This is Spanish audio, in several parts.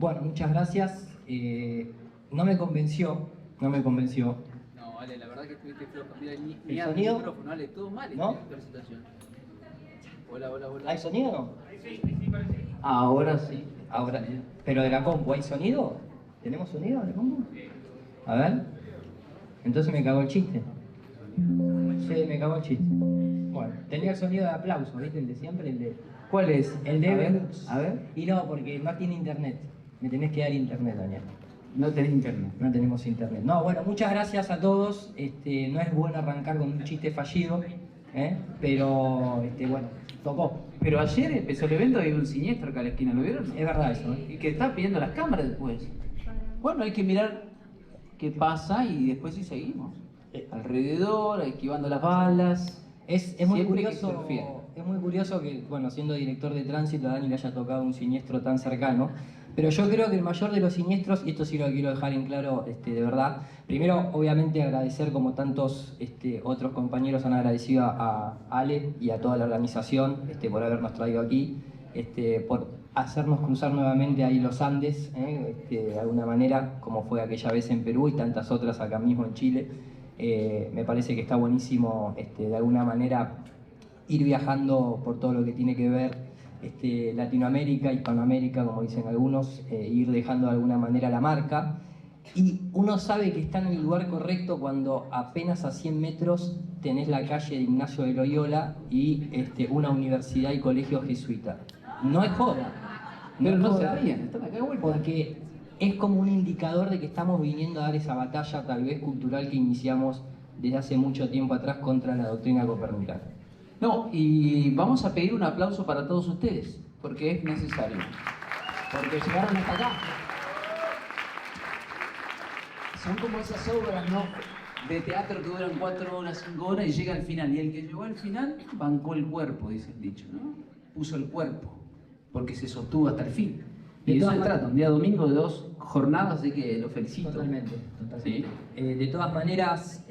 Bueno, muchas gracias. No me convenció. No, Ale, la verdad que estuviste flojo. Mira, ni ¿El al sonido? micrófono, Ale, todo mal ¿No? esta presentación. Hola. ¿Hay sonido o no? Sí, parece. Ahora sí. Ahora. Pero de la compu, ¿hay sonido? ¿Tenemos sonido de la compu? A ver. Entonces me cagó el chiste. Sí, me cagó el chiste. Bueno, tenía el sonido de aplauso, ¿viste? El de siempre, el de... ¿Cuál es? El de A ver, Benux. a ver. Y no, porque no tiene internet. Me tenés que dar internet, Daniel. No tenés internet. No tenemos internet. No, bueno, muchas gracias a todos. No es bueno arrancar con un chiste fallido, pero bueno, tocó. Pero ayer empezó el evento y había un siniestro acá a la esquina, ¿lo vieron? Es verdad eso, Y que está pidiendo las cámaras después. Bueno, hay que mirar qué pasa y después sí seguimos. Alrededor, esquivando las balas. Es muy Siempre que curioso. interfiere. Es muy curioso que, bueno, siendo director de tránsito, a Dani le haya tocado un siniestro tan cercano. Pero yo creo que el mayor de los siniestros, y esto sí lo quiero dejar en claro de verdad, primero, obviamente, agradecer como tantos otros compañeros han agradecido a Ale y a toda la organización por habernos traído aquí, por hacernos cruzar nuevamente ahí los Andes, de alguna manera, como fue aquella vez en Perú y tantas otras acá mismo en Chile. Me parece que está buenísimo, de alguna manera, ir viajando por todo lo que tiene que ver Latinoamérica, Hispanoamérica, como dicen algunos, ir dejando de alguna manera la marca. Y uno sabe que está en el lugar correcto cuando apenas a 100 metros tenés la calle de Ignacio de Loyola y una universidad y colegio jesuita. No es joda. Pero no se joda, rían, están acá de vuelta. porque es como un indicador de que estamos viniendo a dar esa batalla tal vez cultural que iniciamos desde hace mucho tiempo atrás contra la doctrina copernicana. No, y vamos a pedir un aplauso para todos ustedes, porque es necesario. Porque llegaron hasta acá. Son como esas obras, ¿no?, de teatro que duran 4 horas, 5 horas y llega al final. Y el que llegó al final bancó el cuerpo, dice el dicho, ¿no? Puso el cuerpo, porque se sostuvo hasta el fin. Y de eso se trata, un día domingo de 2 jornadas, así que lo felicito. Totalmente. ¿Sí? De todas maneras,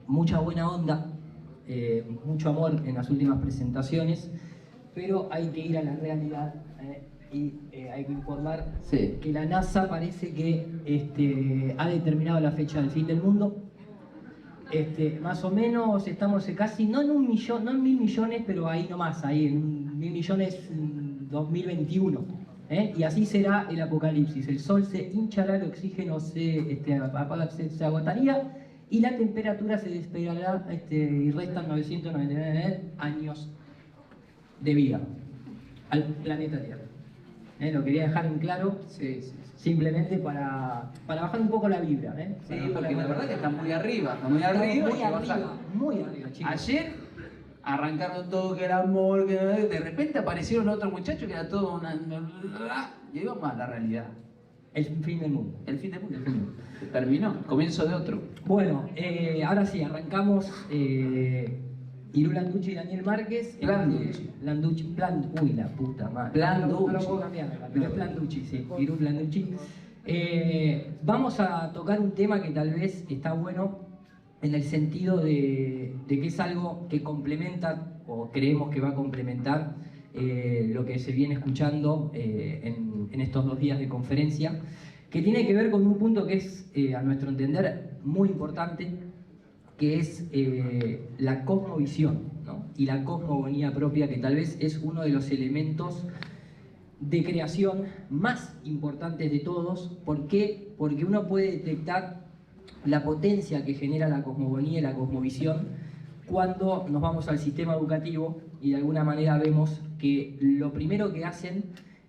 mucha buena onda, mucho amor en las últimas presentaciones, pero hay que ir a la realidad y hay que informar Sí. que la NASA parece que ha determinado la fecha del fin del mundo. Más o menos estamos casi, no en 1 millón, no en 1000 millones, pero ahí nomás, ahí en 1000 millones 2021. Y así será el apocalipsis. El sol se hinchará, el oxígeno se agotaría y la temperatura se despegará y restan 999 años de vida al planeta Tierra. Lo quería dejar en claro, Sí. simplemente para bajar un poco la vibra. Sí, porque la verdad que está muy arriba, está muy arriba. Muy y baja. arriba, muy arriba, chicos. Ayer arrancaron todo que era amor, que de repente aparecieron otros muchachos que era todo una... Y ahí vamos a la realidad. El fin del mundo. El fin del mundo. Terminó, comienzo de otro. Bueno, ahora sí, arrancamos. Irú Landucci y Daniel Márquez. Landucci. Uy, la puta madre. Planducci. No lo puedo cambiar, pero es Planducci, sí. Irú Landucci. Vamos a tocar un tema que tal vez está bueno en el sentido de que es algo que complementa, o creemos que va a complementar, lo que se viene escuchando en estos 2 días de conferencia, que tiene que ver con un punto que es, a nuestro entender, muy importante, que es la cosmovisión, ¿no? Y la cosmogonía propia, que tal vez es uno de los elementos de creación más importantes de todos. ¿Por qué? Porque uno puede detectar la potencia que genera la cosmogonía y la cosmovisión cuando nos vamos al sistema educativo y de alguna manera vemos que lo primero que hacen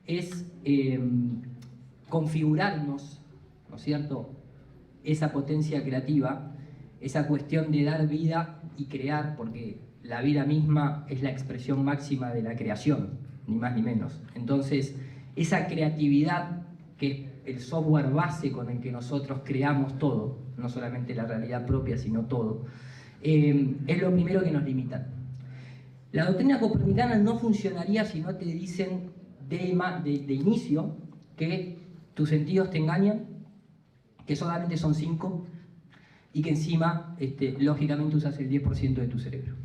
es configurarnos, ¿no es cierto?, esa potencia creativa, esa cuestión de dar vida y crear, porque la vida misma es la expresión máxima de la creación, ni más ni menos. Entonces, esa creatividad, que es el software base con el que nosotros creamos todo, no solamente la realidad propia, sino todo, es lo primero que nos limitan. La doctrina copernicana no funcionaría si no te dicen de inicio que tus sentidos te engañan, que solamente son 5, y que encima, lógicamente, usas el 10% de tu cerebro.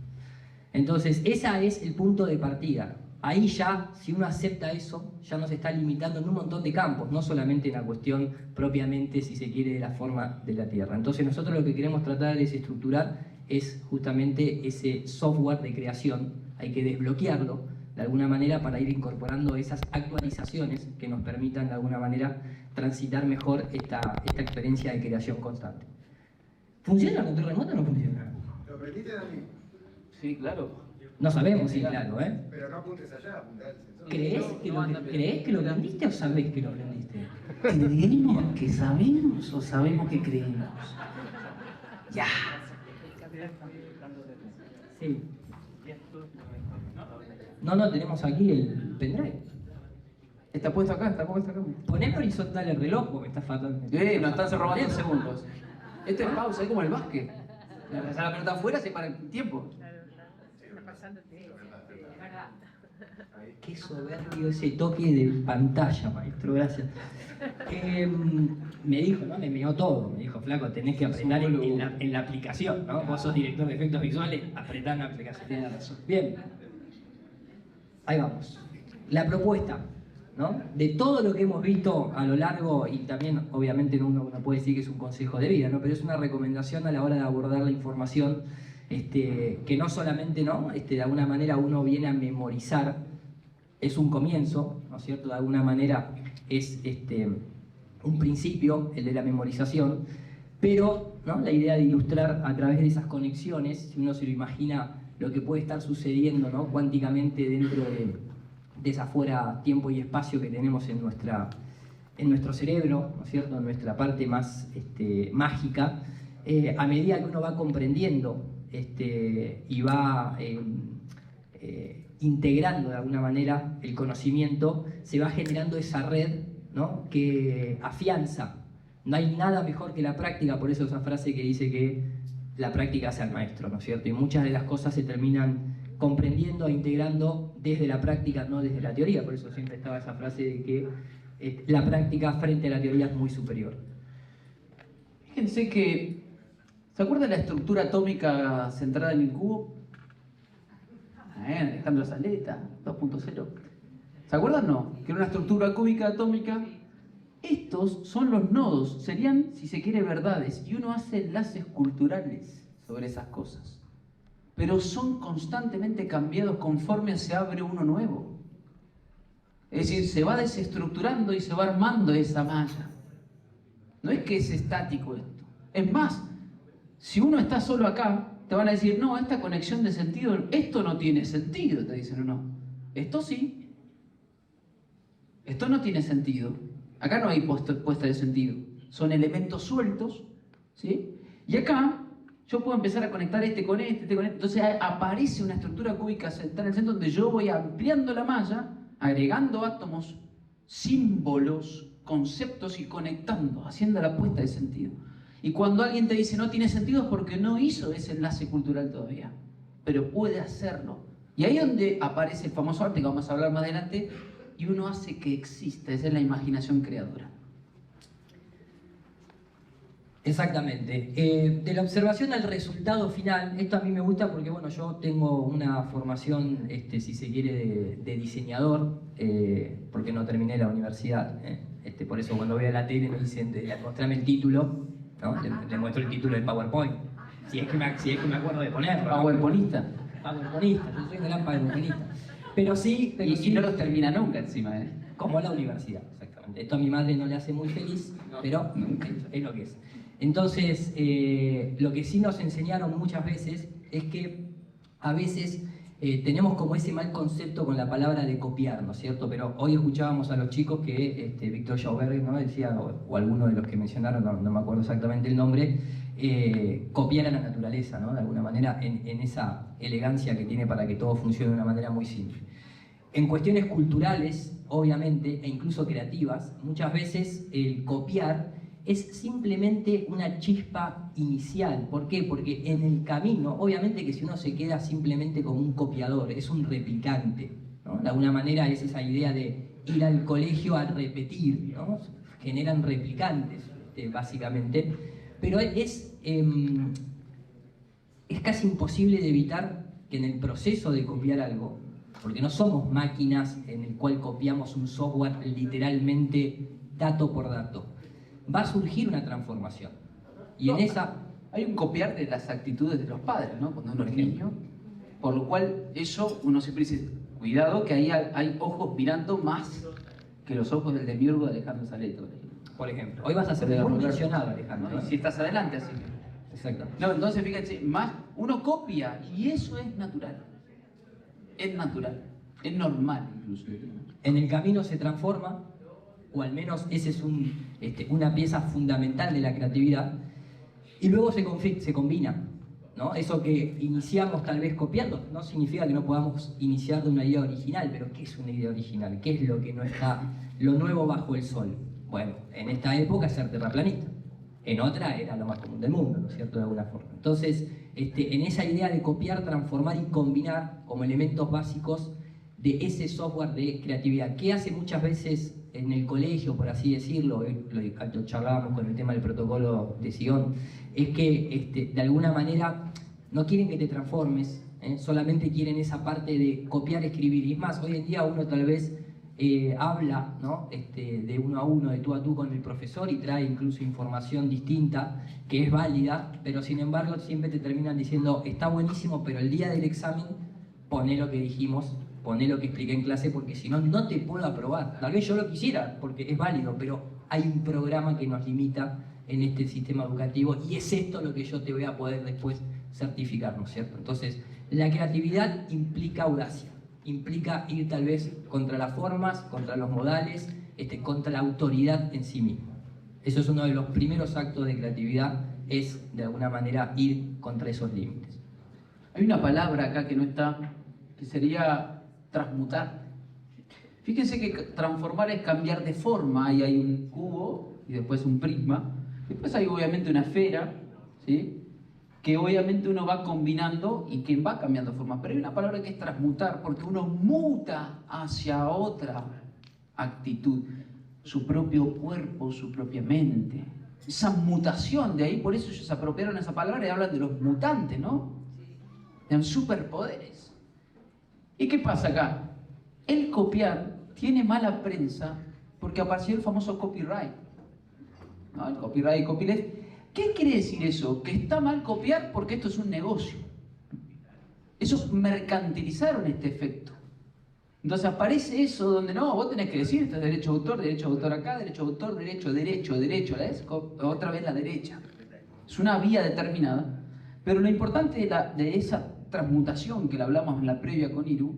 Entonces, ese es el punto de partida. ahí ya, si uno acepta eso, ya nos está limitando en un montón de campos, no solamente en la cuestión propiamente, si se quiere, de la forma de la Tierra. Entonces nosotros lo que queremos tratar de desestructurar es justamente ese software de creación, hay que desbloquearlo de alguna manera para ir incorporando esas actualizaciones que nos permitan de alguna manera transitar mejor esta experiencia de creación constante. ¿Funciona el control remoto o no funciona? ¿Lo aprendiste, Dani? Sí, claro. No sabemos si claro, ¿eh? Pero no apuntes allá, apunta al sensor. ¿Crees que lo aprendiste o sabés que lo aprendiste? ¿Creemos que sabemos o sabemos que creemos? Ya. Sí. No, tenemos aquí el pendrive. Está puesto acá, está puesto acá. Poné horizontal el reloj porque está fatal. Nos están robando segundos. Esto es pausa, es como el básquet. La pelota afuera se para el tiempo. Qué soberbio ese toque de pantalla, maestro, gracias. Me dijo, ¿no? Me meó todo. Me dijo, flaco, tenés que apretar en la aplicación, ¿no? Vos sos director de efectos visuales, apretá en la aplicación. Tienes razón. Bien. Ahí vamos. La propuesta, ¿no? De todo lo que hemos visto a lo largo, y también obviamente uno puede decir que es un consejo de vida, ¿no? Pero es una recomendación a la hora de abordar la información, que no solamente, ¿no? De alguna manera uno viene a memorizar, es un comienzo, ¿no es cierto? De alguna manera es un principio, el de la memorización, pero, ¿no? La idea de ilustrar a través de esas conexiones, si uno se lo imagina, lo que puede estar sucediendo, ¿no? Cuánticamente dentro de esa fuera tiempo y espacio que tenemos en nuestro cerebro, ¿no es cierto? En nuestra parte más mágica, a medida que uno va comprendiendo y va integrando de alguna manera el conocimiento, se va generando esa red, ¿no? Que afianza. No hay nada mejor que la práctica, por eso esa frase que dice que la práctica hace al maestro, ¿no es cierto? Y muchas de las cosas se terminan comprendiendo e integrando desde la práctica, no desde la teoría. Por eso siempre estaba esa frase de que la práctica frente a la teoría es muy superior. Fíjense que, ¿se acuerdan de la estructura atómica centrada en el cubo? Alejandro Saleta, 2.0. ¿Se acuerdan? No, que era una estructura cúbica atómica. Estos son los nodos, serían, si se quiere, verdades, y uno hace enlaces culturales sobre esas cosas. Pero son constantemente cambiados conforme se abre uno nuevo. Es decir, se va desestructurando y se va armando esa malla. No es que es estático esto. Es más, si uno está solo acá, te van a decir, no, esta conexión de sentido, esto no tiene sentido, te dicen o no. Esto sí. Esto no tiene sentido. Acá no hay puesta de sentido. Son elementos sueltos, ¿sí? Y acá yo puedo empezar a conectar este con este con este. Entonces aparece una estructura cúbica central en el centro donde yo voy ampliando la malla, agregando átomos, símbolos, conceptos y conectando, haciendo la puesta de sentido. Y cuando alguien te dice no tiene sentido es porque no hizo ese enlace cultural todavía, pero puede hacerlo. Y ahí es donde aparece el famoso arte que vamos a hablar más adelante, y uno hace que exista, esa es la imaginación creadora. Exactamente. De la observación al resultado final, esto a mí me gusta porque bueno, yo tengo una formación, si se quiere, de diseñador, porque no terminé la universidad. Por eso cuando voy a la tele me dicen, mostrame el título, ¿no? Le muestro el título del PowerPoint. Si es que me acuerdo de ponerlo. PowerPointista. ¿No? PowerPointista, yo soy un gran PowerPointista. Pero sí, y no los termina nunca encima, Como la universidad, exactamente. Esto a mi madre no le hace muy feliz, pero es lo que es. Entonces, lo que sí nos enseñaron muchas veces es que a veces tenemos como ese mal concepto con la palabra de copiar, ¿no es cierto? Pero hoy escuchábamos a los chicos que Víctor Schauberger, ¿no? Decía, o alguno de los que mencionaron, no me acuerdo exactamente el nombre, copiar a la naturaleza, ¿no? De alguna manera, en esa elegancia que tiene para que todo funcione de una manera muy simple. En cuestiones culturales, obviamente, e incluso creativas, muchas veces el copiar es simplemente una chispa inicial. ¿Por qué? Porque en el camino, obviamente que si uno se queda simplemente como un copiador, es un replicante, ¿no? De alguna manera es esa idea de ir al colegio a repetir, ¿no? Generan replicantes, básicamente. Pero es casi imposible de evitar que en el proceso de copiar algo porque no somos máquinas en el cual copiamos un software literalmente dato por dato. Va a surgir una transformación. Y en esa... Hay un copiar de las actitudes de los padres, ¿no? Cuando uno es niño. Por lo cual, eso uno siempre dice, cuidado que ahí hay ojos mirando más que los ojos del demiurgo de Alejandro Saleto. Por ejemplo, hoy vas a ser muy mencionado, Alejandro. ¿No? Y si estás adelante, así que... Exacto. No, entonces fíjense, más uno copia y eso es natural. Es natural. Es normal incluso. En el camino se transforma, o al menos esa es una pieza fundamental de la creatividad, y luego se combina, ¿no? Eso que iniciamos tal vez copiando no significa que no podamos iniciar de una idea original, pero ¿qué es una idea original? ¿Qué es lo que no está, lo nuevo bajo el sol? Bueno, en esta época ser terraplanista, en otra era lo más común del mundo, ¿no es cierto?, de alguna forma. Entonces, en esa idea de copiar, transformar y combinar como elementos básicos de ese software de creatividad, que hace muchas veces en el colegio, por así decirlo, lo charlábamos con el tema del protocolo de Sion, es que de alguna manera no quieren que te transformes, solamente quieren esa parte de copiar, escribir. Y es más, hoy en día uno tal vez habla, ¿no?, de uno a uno, de tú a tú con el profesor y trae incluso información distinta que es válida, pero sin embargo siempre te terminan diciendo está buenísimo, pero el día del examen poné lo que dijimos, poné lo que expliqué en clase, porque si no, no te puedo aprobar. Tal vez yo lo quisiera, porque es válido, pero hay un programa que nos limita en este sistema educativo y es esto lo que yo te voy a poder después certificar, ¿no es cierto? Entonces, la creatividad implica audacia, implica ir tal vez contra las formas, contra los modales, contra la autoridad en sí mismo. Eso es uno de los primeros actos de creatividad, es de alguna manera ir contra esos límites. Hay una palabra acá que no está, que sería transmutar. Fíjense que transformar es cambiar de forma, ahí hay un cubo y después un prisma, después hay obviamente una esfera, ¿sí?, que obviamente uno va combinando y que va cambiando forma, pero hay una palabra que es transmutar, porque uno muta hacia otra actitud, su propio cuerpo, su propia mente. Esa mutación de ahí, por eso ellos se apropiaron esa palabra y hablan de los mutantes, ¿no? De superpoderes. ¿Y qué pasa acá? El copiar tiene mala prensa porque apareció el famoso copyright, ¿no? El copyright y copyleft. ¿Qué quiere decir eso? Que está mal copiar porque esto es un negocio. Ellos mercantilizaron este efecto. Entonces aparece eso donde no, vos tenés que decir, esto es derecho de autor acá, derecho de autor, derecho, ¿ves? Otra vez la derecha. Es una vía determinada. Pero lo importante de esa transmutación que la hablamos en la previa con Iru,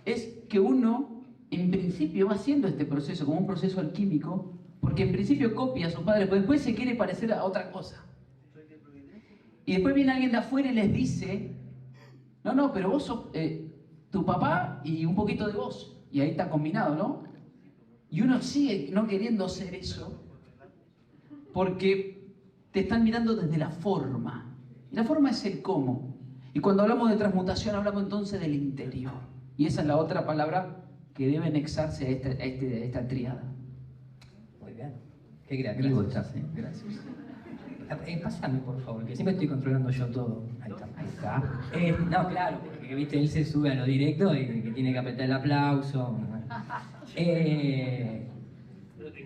es que uno, en principio, va haciendo este proceso como un proceso alquímico, porque en principio copia a sus padres, pero después se quiere parecer a otra cosa. Y después viene alguien de afuera y les dice, no, pero vos sos tu papá y un poquito de vos. Y ahí está combinado, ¿no? Y uno sigue no queriendo ser eso, porque te están mirando desde la forma. Y la forma es el cómo. Y cuando hablamos de transmutación, hablamos entonces del interior. Y esa es la otra palabra que debe anexarse a esta tríada. Muy bien. Qué creativo estás, ¿eh? Gracias. Pásame, por favor, que siempre estoy controlando yo todo. Ahí está. No, claro, porque viste, él se sube a lo directo y que tiene que apretar el aplauso.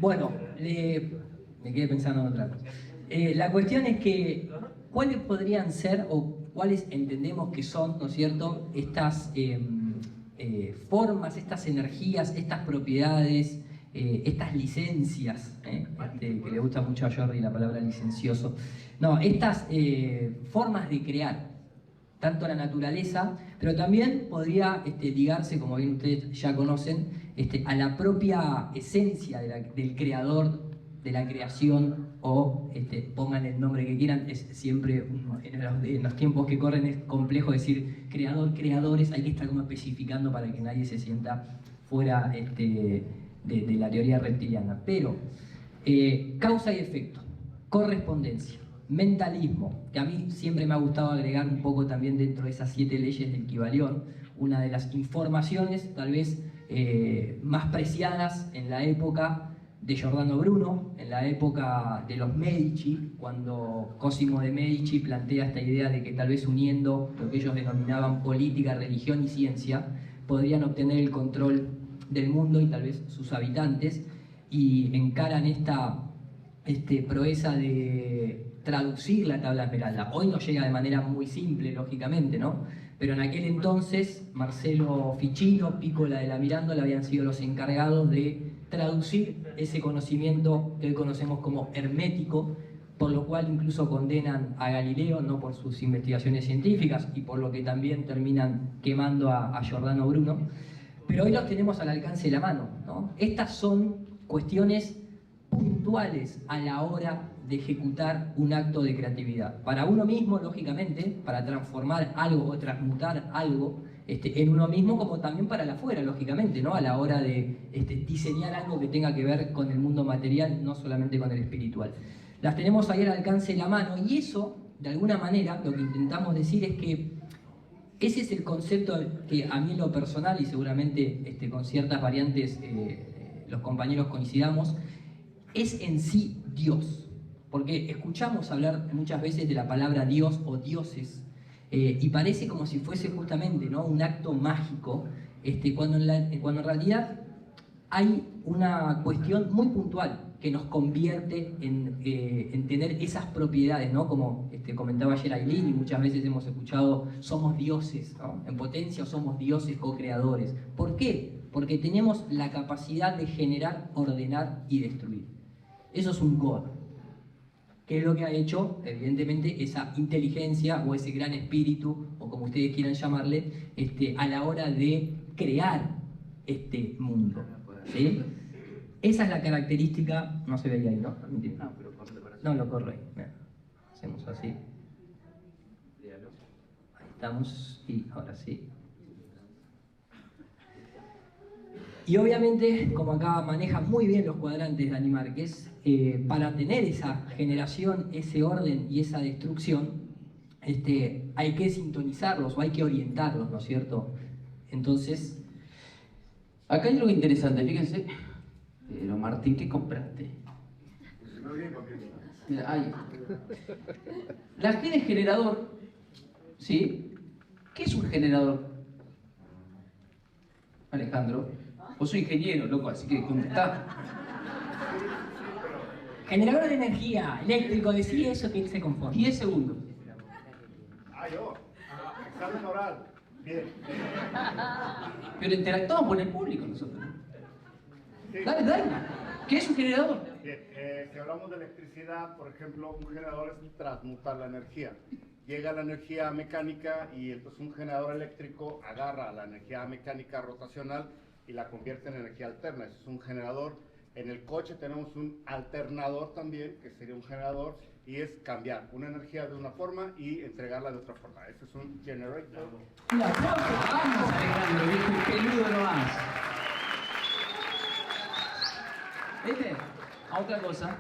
Bueno, me quedé pensando en otra cosa. La cuestión es que, ¿cuáles podrían ser o cuáles entendemos que son, ¿no es cierto?, estas formas, estas energías, estas propiedades, estas licencias, que le gusta mucho a Jordi la palabra licencioso. No, estas formas de crear, tanto la naturaleza, pero también podría ligarse, como bien ustedes ya conocen, a la propia esencia del creador, de la creación, o pongan el nombre que quieran. Es siempre, en los tiempos que corren es complejo decir creador, creadores, hay que estar como especificando para que nadie se sienta fuera de la teoría reptiliana. Pero causa y efecto, correspondencia, mentalismo, que a mí siempre me ha gustado agregar un poco también dentro de esas 7 leyes del Kybalión, una de las informaciones tal vez más preciadas en la época de Giordano Bruno, en la época de los Medici, cuando Cosimo de Medici plantea esta idea de que tal vez uniendo lo que ellos denominaban política, religión y ciencia, podrían obtener el control del mundo y tal vez sus habitantes, y encaran esta proeza de traducir la tabla esmeralda. Hoy nos llega de manera muy simple, lógicamente, ¿no? Pero en aquel entonces, Marcelo Ficino, Pícola de la Mirandola habían sido los encargados de traducir ese conocimiento que hoy conocemos como hermético, por lo cual incluso condenan a Galileo, no por sus investigaciones científicas, y por lo que también terminan quemando a Giordano Bruno, pero hoy los tenemos al alcance de la mano, ¿no? Estas son cuestiones puntuales a la hora de ejecutar un acto de creatividad. Para uno mismo, lógicamente, para transformar algo o transmutar algo en uno mismo, como también para el afuera, lógicamente, ¿no? A la hora de diseñar algo que tenga que ver con el mundo material, no solamente con el espiritual. Las tenemos ahí al alcance de la mano, y eso, de alguna manera, lo que intentamos decir es que ese es el concepto que a mí en lo personal, y seguramente con ciertas variantes los compañeros coincidamos, es en sí Dios. Porque escuchamos hablar muchas veces de la palabra Dios o dioses, y parece como si fuese justamente, ¿no?, un acto mágico, cuando en realidad hay una cuestión muy puntual que nos convierte en tener esas propiedades, ¿no? Como comentaba ayer Ailín, y muchas veces hemos escuchado, somos dioses, ¿no? En potencia, somos dioses co-creadores. ¿Por qué? Porque tenemos la capacidad de generar, ordenar y destruir. Eso es un God. ¿Qué es lo que ha hecho? Evidentemente, esa inteligencia o ese gran espíritu, o como ustedes quieran llamarle, a la hora de crear este mundo, ¿sí? Esa es la característica. No se veía ahí, ¿no? No, pero corre para allá. No, lo corre. Mira, hacemos así. Ahí estamos, y ahora sí. Y obviamente, como acá maneja muy bien los cuadrantes Dani Márquez, para tener esa generación, ese orden y esa destrucción, hay que sintonizarlos o hay que orientarlos, ¿no es cierto? Entonces, Acá hay algo interesante, fíjense. Pero Martín, ¿qué compraste? Mira, ahí. La G de generador, ¿sí? ¿Qué es un generador? Alejandro, vos sos ingeniero, loco, así que contestá. generador de energía eléctrico, decía eso que él se conforma. 10 segundos. Yo. Examen oral. Bien. Pero interactuamos con el público nosotros. Sí. Dale, dale. ¿Qué es un generador? Bien. Si hablamos de electricidad, por ejemplo, un generador es transmutar la energía. Llega la energía mecánica y entonces un generador eléctrico agarra la energía mecánica rotacional y la convierte en energía alterna. Eso es un generador. En el coche tenemos un alternador también, que sería un generador, y es cambiar una energía de una forma y entregarla de otra forma. Ese es un generator. Un aplauso. Vamos, Alejandro, viejo peludo nomás. ¿Viste? A otra cosa.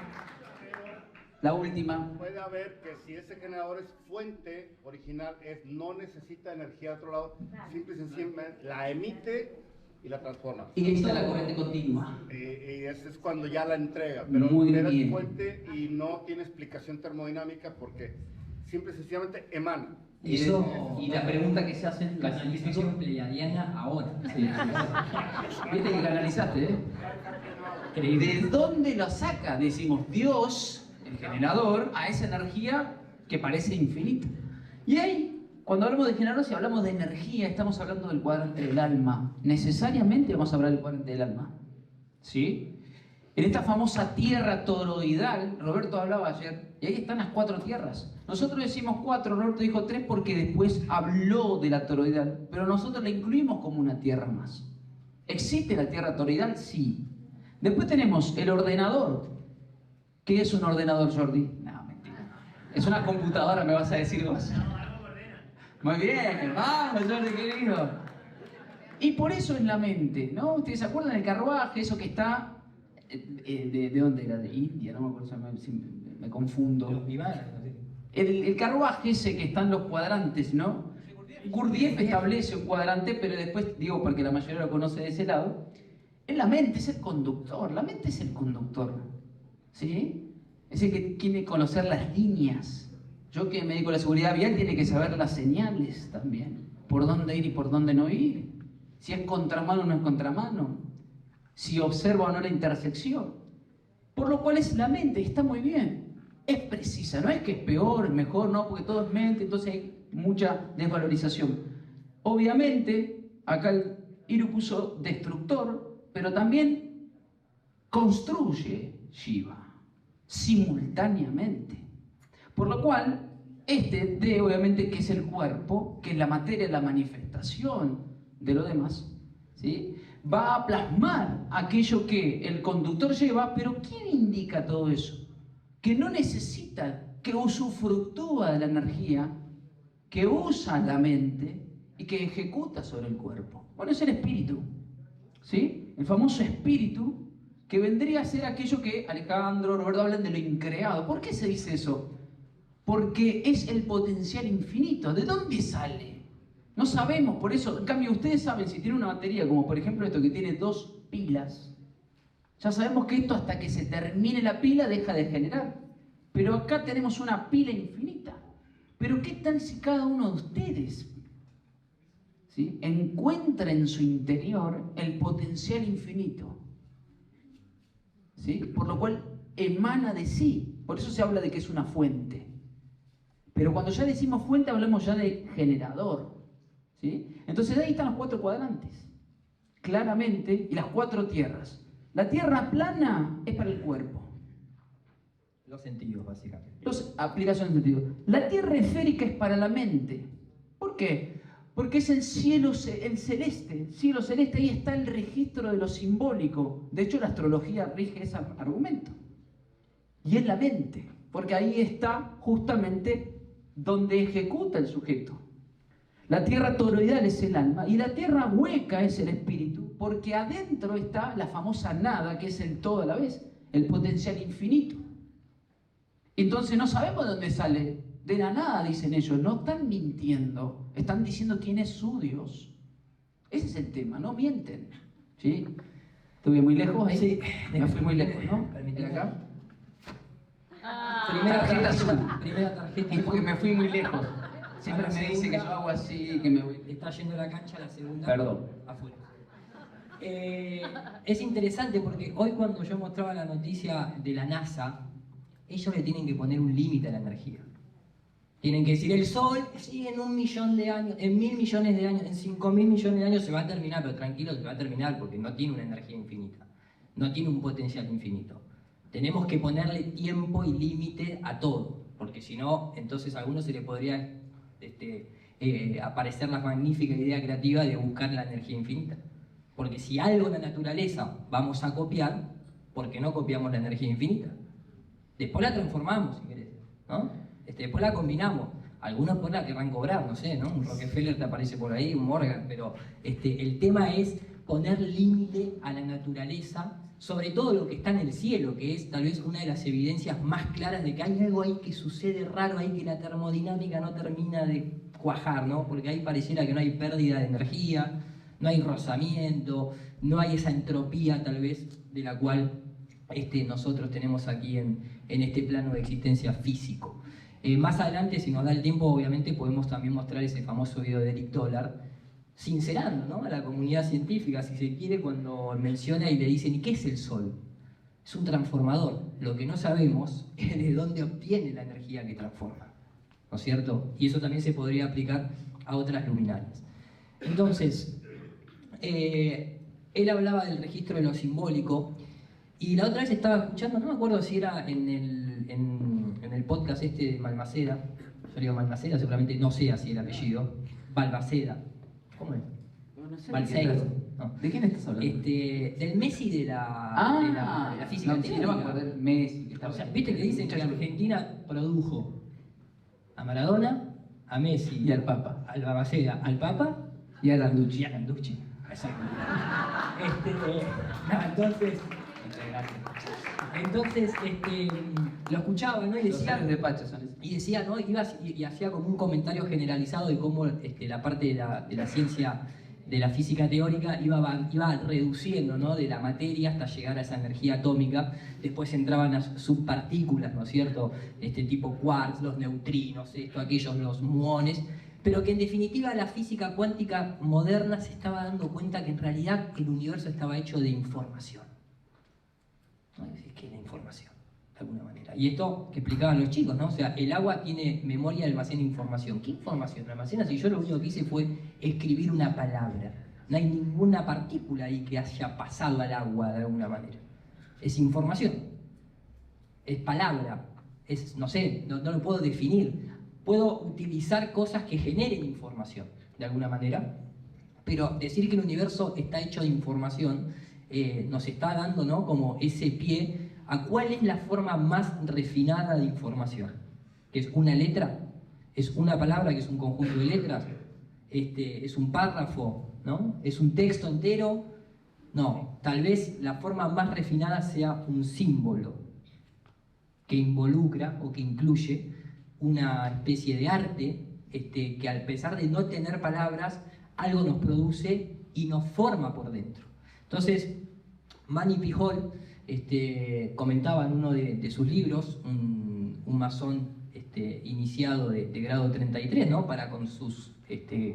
La última. Puede haber que si ese generador es fuente original, no necesita energía de otro lado, simple y sencillamente la emite y la transforma. Y ahí está la corriente continua. Y ese es cuando ya la entrega, pero Muy era bien. fuente y no tiene explicación termodinámica porque simple y sencillamente emana. Y la pregunta que se hacen los Canalización científicos. pleiadiana ahora. Sí. Viste que canalizaste, ¿eh? ¿De dónde lo saca? Decimos Dios, el generador, a esa energía que parece infinita. Y ahí, cuando hablamos de generador, si hablamos de energía, estamos hablando del cuadrante del alma. Necesariamente vamos a hablar del cuadrante del alma. ¿Sí? En esta famosa tierra toroidal, Roberto hablaba ayer, y ahí están las 4 tierras. Nosotros decimos 4, Roberto dijo 3 porque después habló de la toroidal, pero nosotros la incluimos como una tierra más. ¿Existe la tierra toroidal? Sí. Después tenemos el ordenador. ¿Qué es un ordenador, Jordi? No, mentira. Es una computadora, me vas a decir vos. Muy bien, vamos, Jordi, querido. Y por eso es la mente, ¿no? ¿Ustedes se acuerdan del carruaje? Eso que está... ¿De dónde era? De India, no me acuerdo, me confundo. Los Vivanas, no sé. El carruaje ese que está en los cuadrantes, ¿no? Gurdjieff establece un cuadrante, pero después, digo porque la mayoría lo conoce de ese lado, es la mente, es el conductor, la mente es el conductor, ¿sí? Es el que tiene que conocer las líneas. Yo que me dedico a la seguridad vial, tiene que saber las señales también, por dónde ir y por dónde no ir. si es contramano o no es contramano, si observa o no la intersección. Por lo cual es la mente, está muy bien. Es precisa, no es que es peor, es mejor, no, porque todo es mente, entonces hay mucha desvalorización. Obviamente, acá el Iru puso destructor, pero también construye Shiva, simultáneamente. Por lo cual, D, obviamente, que es el cuerpo, que es la materia, la manifestación de lo demás, ¿sí? Va a plasmar aquello que el conductor lleva, pero ¿quién indica todo eso? Que no necesita, que usufructúa de la energía, que usa la mente y que ejecuta sobre el cuerpo. Bueno, es el espíritu, ¿sí? El famoso espíritu que vendría a ser aquello que Alejandro, Roberto hablan de lo increado. ¿Por qué se dice eso? Porque es el potencial infinito. ¿De dónde sale? No sabemos, por eso, en cambio ustedes saben, si tiene una batería, como por ejemplo esto que tiene 2 pilas, ya sabemos que esto hasta que se termine la pila deja de generar. Pero acá tenemos una pila infinita. Pero ¿qué tal si cada uno de ustedes, ¿sí?, encuentra en su interior el potencial infinito? ¿Sí? Por lo cual emana de sí. Por eso se habla de que es una fuente. Pero cuando ya decimos fuente hablamos ya de generador, ¿sí? Entonces ahí están los 4 cuadrantes, claramente, y las 4 tierras. La tierra plana es para el cuerpo. Los sentidos, básicamente. Aplicaciones de sentido. La tierra esférica es para la mente. ¿Por qué? Porque es el cielo, el celeste, cielo celeste, ahí está el registro de lo simbólico. De hecho, la astrología rige ese argumento. Y es la mente, porque ahí está justamente donde ejecuta el sujeto. La tierra toroidal es el alma y la tierra hueca es el espíritu, porque adentro está la famosa nada, que es el todo a la vez, el potencial infinito. Entonces no sabemos de dónde sale. De la nada, dicen ellos. No están mintiendo. Están diciendo quién es su Dios. Ese es el tema, no mienten. ¿Sí? ¿Estuve muy lejos ahí? Sí. Me fui muy lejos, ¿no? Permíteme. ¿De acá? Primera Tarjeta azul. Primera tarjeta. Es porque me fui muy lejos. Siempre me dice que yo hago así, que me voy. Está yendo a la cancha, la segunda. Perdón. Afuera. Es interesante porque hoy cuando yo mostraba la noticia de la NASA, ellos le tienen que poner un límite a la energía. Tienen que decir, el Sol, sí, en 1 millón de años, en 1.000 millones de años, en 5.000 millones de años se va a terminar, pero tranquilo, se va a terminar porque no tiene una energía infinita, no tiene un potencial infinito. Tenemos que ponerle tiempo y límite a todo, porque si no, entonces a algunos se le podría aparecer la magnífica idea creativa de buscar la energía infinita. Porque si algo en la naturaleza vamos a copiar, ¿por qué no copiamos la energía infinita? Después la transformamos, si querés, ¿no? Después la combinamos. Algunos por la querrán cobrar, no sé, ¿no? Un Rockefeller te aparece por ahí, un Morgan, pero el tema es poner límite a la naturaleza, sobre todo lo que está en el cielo, que es tal vez una de las evidencias más claras de que hay algo ahí que sucede raro, ahí que la termodinámica no termina de cuajar, ¿no? Porque ahí pareciera que no hay pérdida de energía, no hay rozamiento, no hay esa entropía tal vez de la cual nosotros tenemos aquí en este plano de existencia físico. Más adelante, si nos da el tiempo, obviamente podemos también mostrar ese famoso video de Eric Toller, sincerando, ¿no?, a la comunidad científica, si se quiere, cuando menciona y le dicen, ¿y qué es el Sol? Es un transformador. Lo que no sabemos es de dónde obtiene la energía que transforma, ¿no es cierto? Y eso también se podría aplicar a otras luminarias. Entonces, él hablaba del registro de lo simbólico, y la otra vez estaba escuchando, no me acuerdo si era en el podcast de Balmaceda, yo digo Balmaceda, seguramente no sé así el apellido, Balmaceda, ¿cómo es? No sé Balseiro. No. ¿De quién estás hablando? Del Messi de la física no, teórica. No me acuerdo, Messi. Que O sea, viste que dicen que Argentina produjo a Maradona, a Messi y al Papa. Al Balmaceda, al Papa y a Landucci. Y a Landucci. Exacto. Entonces, lo escuchaba, ¿no? Y decía, los de Pacha son esos. Y decía, ¿no? Y hacía como un comentario generalizado de cómo la parte de la ciencia, de la física teórica, iba reduciendo, ¿no?, de la materia hasta llegar a esa energía atómica. Después entraban las subpartículas, ¿no es cierto? Tipo quarks, los neutrinos, aquellos, los muones. pero que en definitiva la física cuántica moderna se estaba dando cuenta que en realidad el universo estaba hecho de información. ¿No? Es que la información, de alguna manera. Y esto que explicaban los chicos, ¿no? O sea, el agua tiene memoria y almacena información. ¿Qué información almacena? Si yo lo único que hice fue escribir una palabra. No hay ninguna partícula ahí que haya pasado al agua de alguna manera. Es información. Es palabra. Es, no sé, no lo puedo definir. Puedo utilizar cosas que generen información, de alguna manera. Pero decir que el universo está hecho de información nos está dando, ¿no?, como ese pie a cuál es la forma más refinada de información. ¿Que es una letra? ¿Es una palabra que es un conjunto de letras? ¿Es un párrafo? ¿No? ¿Es un texto entero? No, tal vez la forma más refinada sea un símbolo que involucra o que incluye una especie de arte que a pesar de no tener palabras, algo nos produce y nos forma por dentro. Entonces, Manny P. Hall comentaba en uno de sus libros, un masón iniciado de grado 33, ¿no?, para con sus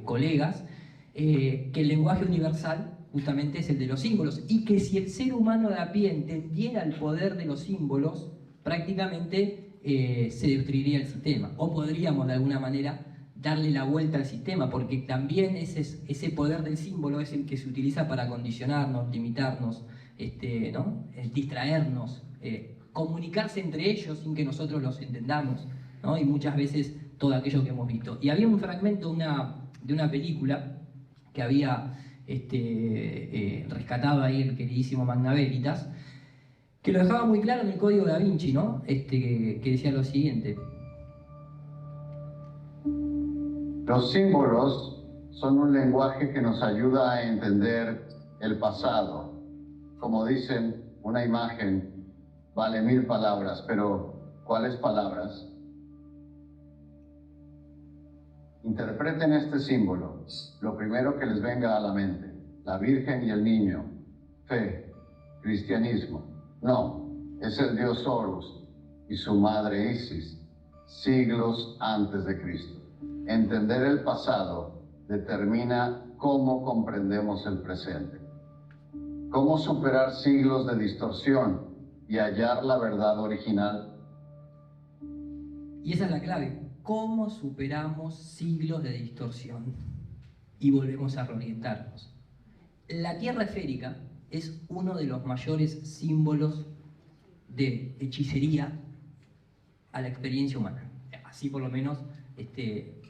colegas, que el lenguaje universal justamente es el de los símbolos, y que si el ser humano de a pie entendiera el poder de los símbolos, prácticamente se destruiría el sistema, o podríamos de alguna manera darle la vuelta al sistema, porque también ese poder del símbolo es el que se utiliza para condicionarnos, limitarnos, ¿no?, distraernos, comunicarse entre ellos sin que nosotros los entendamos, ¿no?, y muchas veces todo aquello que hemos visto. Y había un fragmento de una película que había rescatado ahí el queridísimo Magna Veritas, que lo dejaba muy claro en el Código Da Vinci, ¿no?, que decía lo siguiente: los símbolos son un lenguaje que nos ayuda a entender el pasado. Como dicen, una imagen vale 1000 palabras, pero ¿cuáles palabras? Interpreten este símbolo, lo primero que les venga a la mente: la Virgen y el niño, fe, cristianismo. No, es el dios Horus y su madre Isis, siglos antes de Cristo. Entender el pasado determina cómo comprendemos el presente. ¿Cómo superar siglos de distorsión y hallar la verdad original? Y esa es la clave. ¿Cómo superamos siglos de distorsión y volvemos a reorientarnos? La Tierra esférica es uno de los mayores símbolos de hechicería a la experiencia humana. Así por lo menos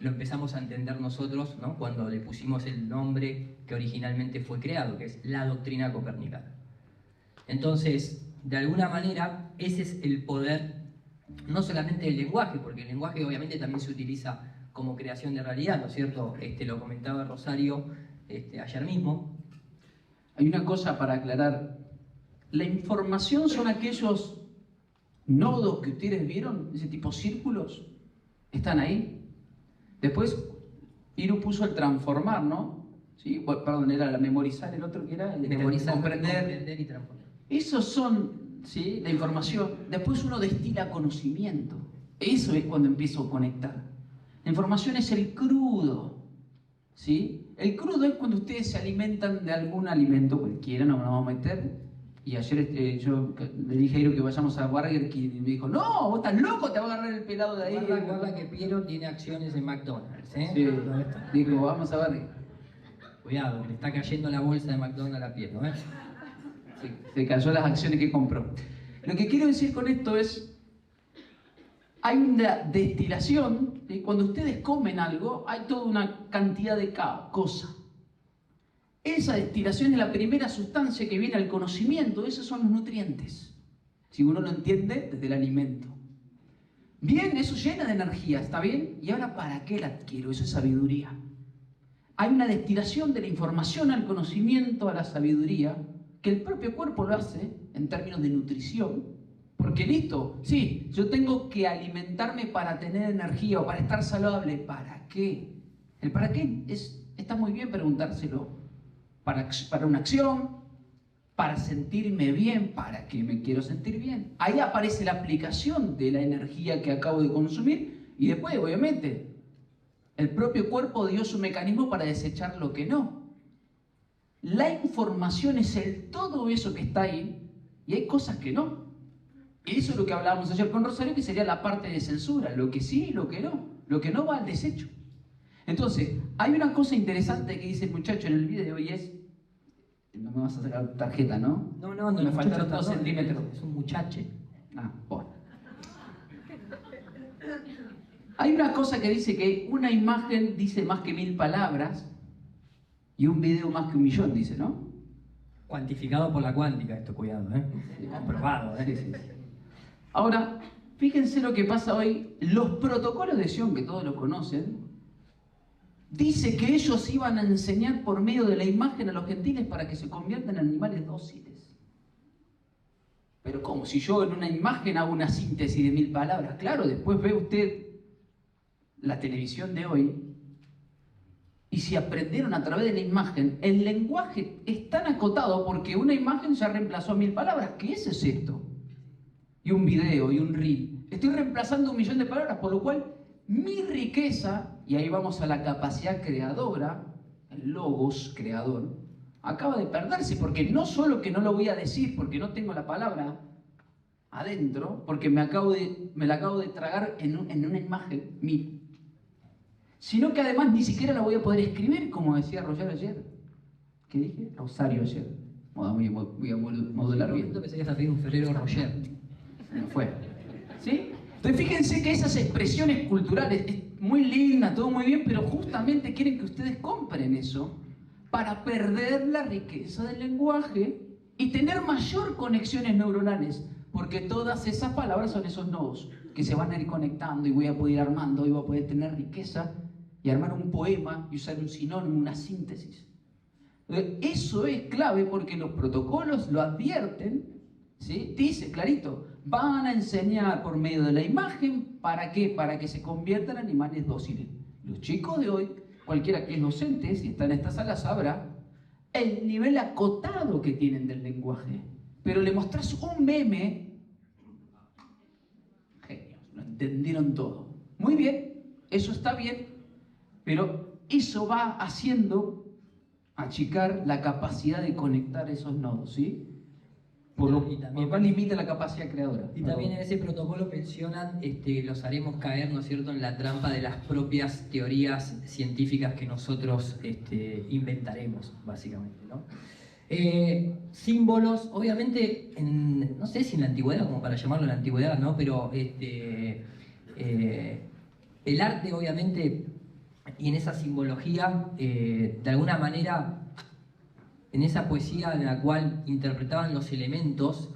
lo empezamos a entender nosotros, ¿no?, cuando le pusimos el nombre que originalmente fue creado, que es la doctrina copernicana. Entonces, de alguna manera, ese es el poder, no solamente del lenguaje, porque el lenguaje obviamente también se utiliza como creación de realidad, ¿no es cierto? Lo comentaba Rosario ayer mismo. Hay una cosa para aclarar. La información son aquellos nodos que ustedes vieron, ese tipo círculos, están ahí. Después, Iru puso el transformar, ¿no? ¿Sí? Perdón, era la memorizar, el otro que era el Memorizar, comprender y transformar. Esos son, ¿sí?, la información. Después uno destila conocimiento. Eso es cuando empiezo a conectar. La información es el crudo, ¿sí? El crudo es cuando ustedes se alimentan de algún alimento cualquiera, no nos vamos a meter. Y ayer yo le dije a Iru que vayamos a Burger King y me dijo: no, vos estás loco, te va a agarrar el pelado de ahí. Guarda que Piero tiene acciones en McDonald's, ¿eh? Sí, dijo, vamos a Burger King. Cuidado, le está cayendo la bolsa de McDonald's a Piero, ¿eh? Sí, se cayó las acciones que compró. Lo que quiero decir con esto es, hay una destilación, ¿sí? Cuando ustedes comen algo, hay toda una cantidad de cosas. Esa destilación es la primera sustancia que viene al conocimiento, esos son los nutrientes. Si uno lo entiende, desde el alimento. Bien, eso llena de energía, ¿está bien? ¿Y ahora para qué la adquiero? Eso es sabiduría. Hay una destilación de la información al conocimiento, a la sabiduría, que el propio cuerpo lo hace en términos de nutrición. Porque listo, sí, yo tengo que alimentarme para tener energía o para estar saludable. ¿Para qué? El para qué está muy bien preguntárselo. Para una acción, para sentirme bien, ¿para qué me quiero sentir bien? Ahí aparece la aplicación de la energía que acabo de consumir y después, obviamente, El propio cuerpo dio su mecanismo para desechar lo que no. La información es el todo eso que está ahí y hay cosas que no. Y eso es lo que hablábamos ayer con Rosario, que sería la parte de censura, lo que sí y lo que no va al desecho. Entonces, hay una cosa interesante que dice el muchacho en el video y es, no me vas a sacar tarjeta, ¿no? No, me faltaron 2 no, centímetros. Es un muchache. Ah, bueno. Hay una cosa que dice que una imagen dice más que 1000 palabras y un video más que 1.000.000, dice, ¿no? Cuantificado por la cuántica, esto, cuidado, ¿eh? Comprobado, ¿eh? Sí, sí, sí. Ahora, fíjense lo que pasa hoy. Los protocolos de Sion, que todos los conocen, dice que ellos iban a enseñar por medio de la imagen a los gentiles para que se conviertan en animales dóciles. Pero ¿cómo? Si yo en una imagen hago una síntesis de 1000 palabras, claro, después ve usted la televisión de hoy, y si aprendieron a través de la imagen, el lenguaje es tan acotado porque una imagen ya reemplazó 1000 palabras. ¿Qué es esto? Y un video, y un reel. Estoy reemplazando 1.000.000 de palabras, por lo cual mi riqueza, y ahí vamos a la capacidad creadora, el logos creador, acaba de perderse, porque no solo que no lo voy a decir porque no tengo la palabra adentro, porque me la acabo de tragar en una imagen mía, sino que además ni siquiera la voy a poder escribir, como decía Roger ayer. ¿Qué dije? Rosario ayer. Voy a modular bien. Pensé que estaba pidiendo un Ferrero Roger. No fue. ¿Sí? Entonces fíjense que esas expresiones culturales, es muy linda, todo muy bien, pero justamente quieren que ustedes compren eso para perder la riqueza del lenguaje y tener mayor conexiones neuronales, porque todas esas palabras son esos nodos que se van a ir conectando y voy a poder ir armando y voy a poder tener riqueza y armar un poema y usar un sinónimo, una síntesis. Eso es clave porque los protocolos lo advierten, ¿sí? Dice clarito, van a enseñar por medio de la imagen, ¿para qué? Para que se conviertan en animales dóciles. Los chicos de hoy, cualquiera que es docente, si está en esta sala, sabrá el nivel acotado que tienen del lenguaje. Pero le mostrás un meme, genios, lo entendieron todo. Muy bien, eso está bien, pero eso va haciendo achicar la capacidad de conectar esos nodos, ¿sí? Por lo cual limita la capacidad creadora. Y también en ese protocolo mencionan los haremos caer, ¿no es cierto?, en la trampa de las propias teorías científicas que nosotros inventaremos, básicamente, ¿no? Símbolos, obviamente, no sé si en la antigüedad, como para llamarlo en la antigüedad, ¿no? Pero el arte, obviamente, y en esa simbología, de alguna manera, en esa poesía en la cual interpretaban los elementos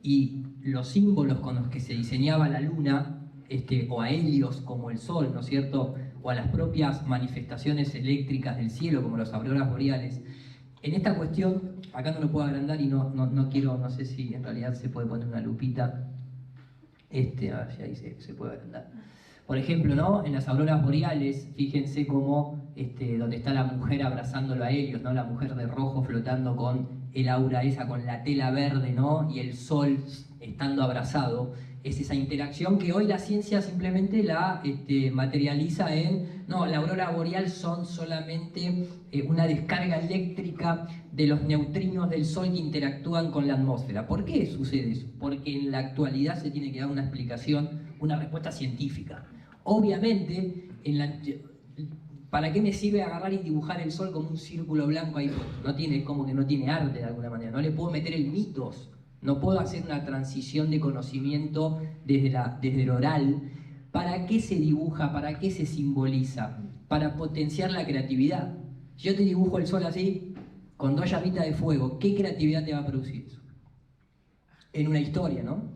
y los símbolos con los que se diseñaba la luna, o a Helios como el sol, ¿no es cierto?, o a las propias manifestaciones eléctricas del cielo como las auroras boreales. En esta cuestión, acá no lo puedo agrandar y no quiero, no sé si en realidad se puede poner una lupita, a ver si ahí se puede agrandar. Por ejemplo, ¿no?, en las auroras boreales, fíjense cómo donde está la mujer abrazándolo a Helios, ¿no?, la mujer de rojo flotando con el aura esa, con la tela verde, ¿no?, y el sol estando abrazado. Es esa interacción que hoy la ciencia simplemente la materializa en, no, la aurora boreal son solamente una descarga eléctrica de los neutrinos del sol que interactúan con la atmósfera. ¿Por qué sucede eso? Porque en la actualidad se tiene que dar una explicación, una respuesta científica. Obviamente, ¿para qué me sirve agarrar y dibujar el sol como un círculo blanco ahí? No tiene, como que no tiene arte de alguna manera, no le puedo meter el mitos. No puedo hacer una transición de conocimiento desde el oral. ¿Para qué se dibuja? ¿Para qué se simboliza? Para potenciar la creatividad. Si yo te dibujo el sol así, con 2 llamitas de fuego, ¿qué creatividad te va a producir eso? En una historia, ¿no?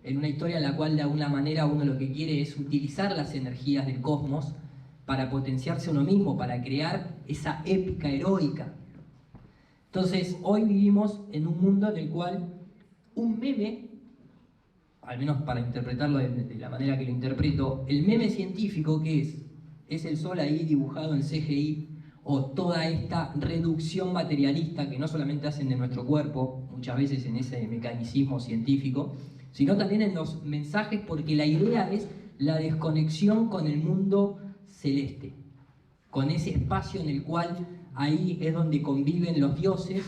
En una historia en la cual de alguna manera uno lo que quiere es utilizar las energías del cosmos para potenciarse uno mismo, para crear esa épica heroica. Entonces, hoy vivimos en un mundo en el cual un meme, al menos para interpretarlo de la manera que lo interpreto, el meme científico, ¿qué es? Es el sol ahí dibujado en CGI, o toda esta reducción materialista que no solamente hacen de nuestro cuerpo, muchas veces en ese mecanicismo científico, sino también en los mensajes, porque la idea es la desconexión con el mundo celeste. con ese espacio en el cual ahí es donde conviven los dioses.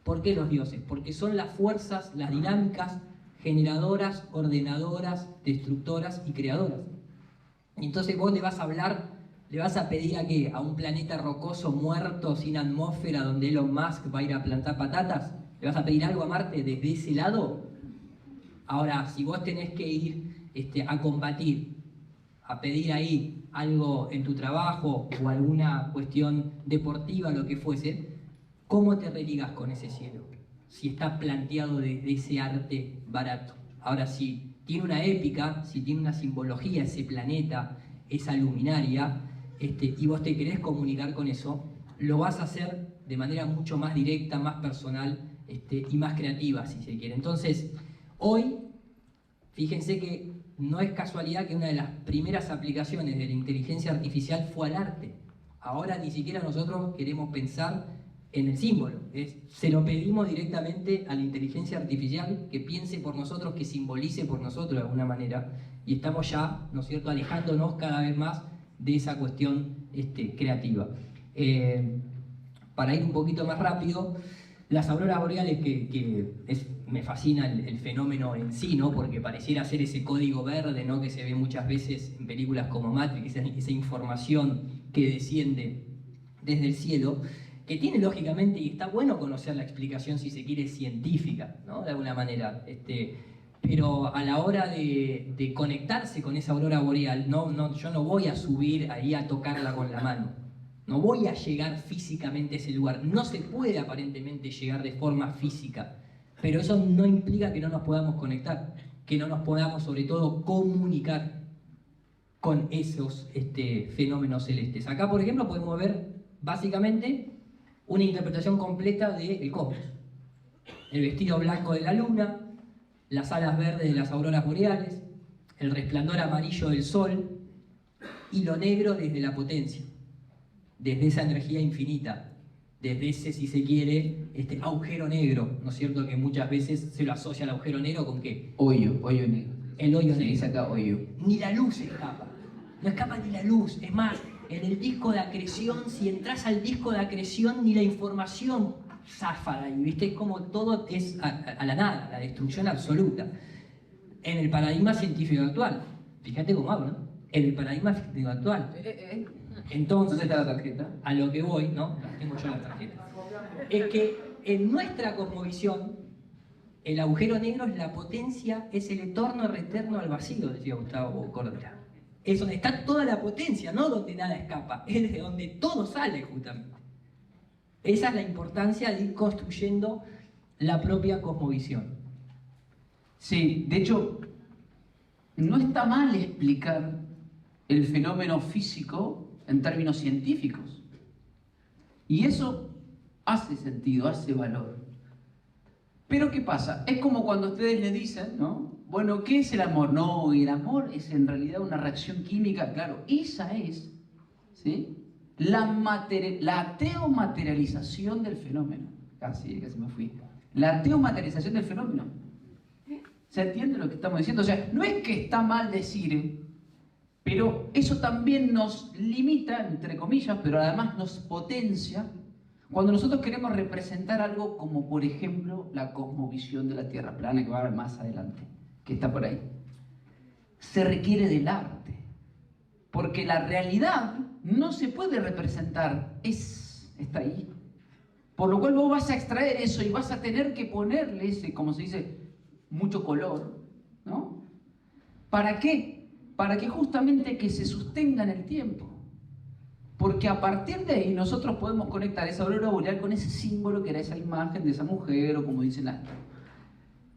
¿Por qué los dioses? Porque son las fuerzas, las dinámicas generadoras, ordenadoras, destructoras y creadoras. Y entonces vos le vas a hablar, le vas a pedir a qué, a un planeta rocoso, muerto, sin atmósfera, donde Elon Musk va a ir a plantar patatas. ¿Le vas a pedir algo a Marte desde ese lado? Ahora, si vos tenés que ir a combatir, a pedir ahí algo en tu trabajo o alguna cuestión deportiva, lo que fuese, ¿cómo te religas con ese cielo? Si está planteado desde ese arte barato. Ahora, si tiene una épica, si tiene una simbología ese planeta, esa luminaria, y vos te querés comunicar con eso, lo vas a hacer de manera mucho más directa, más personal y más creativa, si se quiere. Entonces, hoy, fíjense que no es casualidad que una de las primeras aplicaciones de la inteligencia artificial fue al arte. Ahora ni siquiera nosotros queremos pensar en el símbolo. Se lo pedimos directamente a la inteligencia artificial que piense por nosotros, que simbolice por nosotros de alguna manera. Y estamos ya, ¿no es cierto?, alejándonos cada vez más de esa cuestión creativa. Para ir un poquito más rápido, las auroras boreales, me fascina el fenómeno en sí, ¿no? Porque pareciera ser ese código verde, ¿no?, que se ve muchas veces en películas como Matrix, esa información que desciende desde el cielo, que tiene lógicamente, y está bueno conocer la explicación, si se quiere, científica, ¿no?, de alguna manera, pero a la hora de conectarse con esa aurora boreal, yo no voy a subir ahí a tocarla con la mano, no voy a llegar físicamente a ese lugar, no se puede aparentemente llegar de forma física, pero eso no implica que no nos podamos conectar, que no nos podamos sobre todo comunicar con esos fenómenos celestes. Acá, por ejemplo, podemos ver básicamente una interpretación completa del cosmos. El vestido blanco de la luna, las alas verdes de las auroras boreales, el resplandor amarillo del sol y lo negro desde la potencia, desde esa energía infinita, desde ese, si se quiere, agujero negro, ¿no es cierto?, que muchas veces se lo asocia al agujero negro con ¿qué? Hoyo negro. El hoyo Se negro. dice acá hoyo. Ni la luz escapa, no escapa ni la luz. Es más, en el disco de acreción, si entras al disco de acreción, ni la información zafa de ahí, ¿viste? Es como todo es a la nada, la destrucción absoluta. En el paradigma científico actual, fíjate cómo hablo, ¿no? En el paradigma científico actual. Entonces, ¿Dónde está la tarjeta? a lo que voy, ¿no? Tengo yo la tarjeta. Es que en nuestra cosmovisión, el agujero negro es la potencia, es el eterno retorno al vacío, decía Gustavo Cordera. Es donde está toda la potencia, no donde nada escapa, es desde donde todo sale justamente. Esa es la importancia de ir construyendo la propia cosmovisión. Sí, de hecho, no está mal explicar el fenómeno físico en términos científicos. Y eso hace sentido, hace valor. Pero ¿qué pasa? Es como cuando ustedes le dicen, ¿no? Bueno, ¿qué es el amor? No, el amor es en realidad una reacción química. Claro, esa es, ¿sí?, la teomaterialización del fenómeno. Casi me fui. La teomaterialización del fenómeno. ¿Se entiende lo que estamos diciendo? O sea, no es que está mal decir, pero eso también nos limita, entre comillas, pero además nos potencia cuando nosotros queremos representar algo como, por ejemplo, la cosmovisión de la Tierra plana, que va a ver más adelante, que está por ahí. Se requiere del arte, porque la realidad no se puede representar, está ahí. Por lo cual vos vas a extraer eso y vas a tener que ponerle ese, como se dice, mucho color, ¿no? ¿Para qué? Para que justamente que se sostenga en el tiempo. Porque a partir de ahí nosotros podemos conectar esa aurora boreal con ese símbolo que era esa imagen de esa mujer, o como dicen las...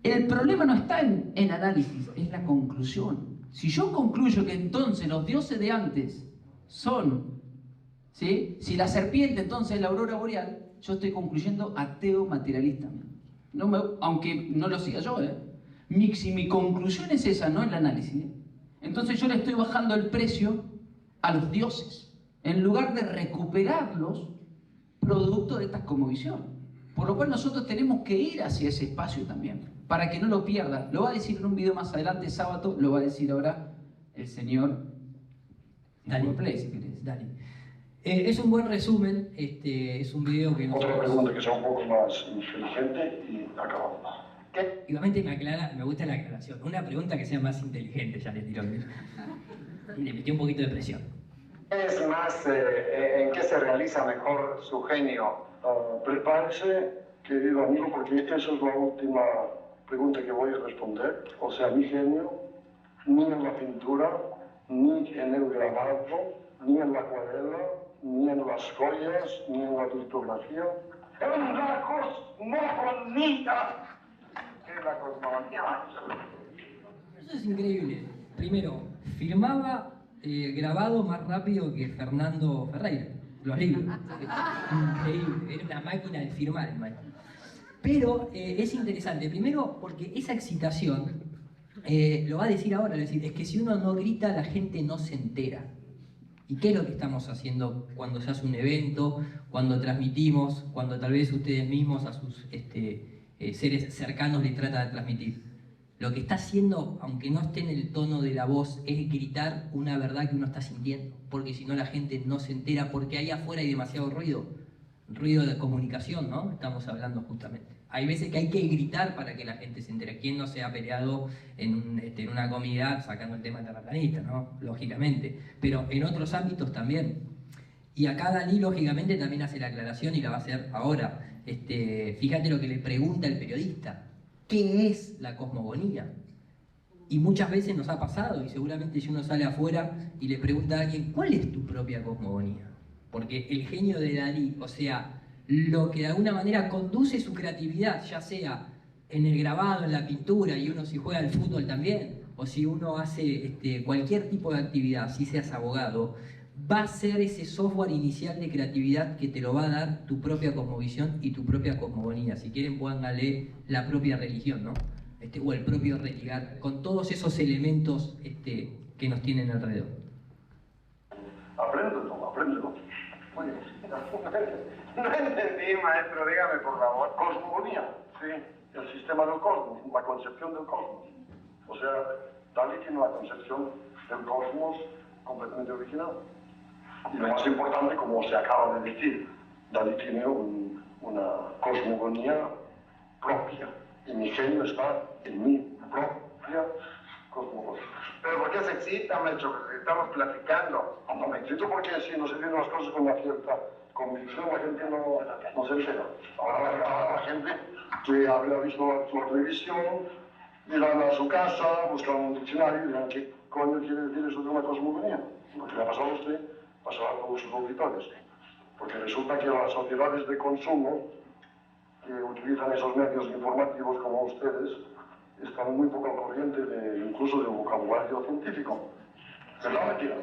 El problema no está en análisis, es la conclusión. Si yo concluyo que entonces los dioses de antes son, ¿sí?, si la serpiente entonces es la aurora boreal, yo estoy concluyendo ateo materialista. Aunque no lo siga yo, si mi conclusión es esa, no el análisis, entonces yo le estoy bajando el precio a los dioses, en lugar de recuperarlos producto de esta cosmovisión. Por lo cual nosotros tenemos que ir hacia ese espacio también, para que no lo pierdan. Lo va a decir en un video más adelante, sábado, lo va a decir ahora el señor Dale. Play, si querés. Dale. Es un buen resumen, es un video que Otra pregunta que sea un poco más inteligente y acabamos. ¿Qué? Igualmente me gusta la aclaración. Una pregunta que sea más inteligente, ya le tiró. Le metió un poquito de presión. Es más, ¿en qué se realiza mejor su genio? Prepárese, querido amigo, porque esa es la última pregunta que voy a responder. O sea, mi genio, ni en la pintura, ni en el grabado, ni en la acuarela, ni en las joyas, ni en la litografía. ¡En la cosmogonía! ¿Qué es la cosmogonía? Eso es increíble. Primero, firmaba grabado más rápido que Fernando Ferreira, los libros. Increíble, era una máquina de firmar el maestro. Pero es interesante, primero porque esa excitación, lo va a decir ahora, es decir, es que si uno no grita la gente no se entera. ¿Y qué es lo que estamos haciendo cuando se hace un evento, cuando transmitimos, cuando tal vez ustedes mismos a sus seres cercanos les tratan de transmitir? Lo que está haciendo, aunque no esté en el tono de la voz, es gritar una verdad que uno está sintiendo, porque si no la gente no se entera, porque ahí afuera hay demasiado ruido de comunicación, ¿no? Estamos hablando justamente. Hay veces que hay que gritar para que la gente se entere. ¿Quién no se ha peleado en una comida sacando el tema terraplanista, ¿no? Lógicamente. Pero en otros ámbitos también. Y acá Dalí, lógicamente, también hace la aclaración y la va a hacer ahora. Fíjate lo que le pregunta el periodista. ¿Qué es la cosmogonía? Y muchas veces nos ha pasado, y seguramente si uno sale afuera y le pregunta a alguien, ¿cuál es tu propia cosmogonía? Porque el genio de Dalí, o sea, lo que de alguna manera conduce su creatividad, ya sea en el grabado, en la pintura, y uno si juega al fútbol también, o si uno hace cualquier tipo de actividad, si seas abogado, va a ser ese software inicial de creatividad que te lo va a dar tu propia cosmovisión y tu propia cosmogonía. Si quieren, pónganle la propia religión, ¿no? O el propio retirar, con todos esos elementos que nos tienen alrededor. Apréndelo. Muy bien. No entendí, maestro, dígame por favor. Cosmogonía, sí, el sistema del cosmos, la concepción del cosmos. O sea, Dalí tiene una concepción del cosmos completamente original. Y lo más importante, como se acaba de decir, Dalí tiene una cosmogonía propia. Y mi genio está en mi propia cosmogonía. ¿Pero por qué se excita, maestro? Porque estamos platicando. No me excito porque si no se dicen las cosas con una cierta convicción, la gente no se entera. Ahora la gente que habrá visto la televisión, irán a su casa, buscan un diccionario y dirán, ¿qué coño quiere decir eso de una cosmogonía? Lo que le ha pasado a usted, pasará a todos sus auditores. Porque resulta que las sociedades de consumo que utilizan esos medios informativos como ustedes están muy poco al corriente incluso del vocabulario científico. ¿Verdad o mentira?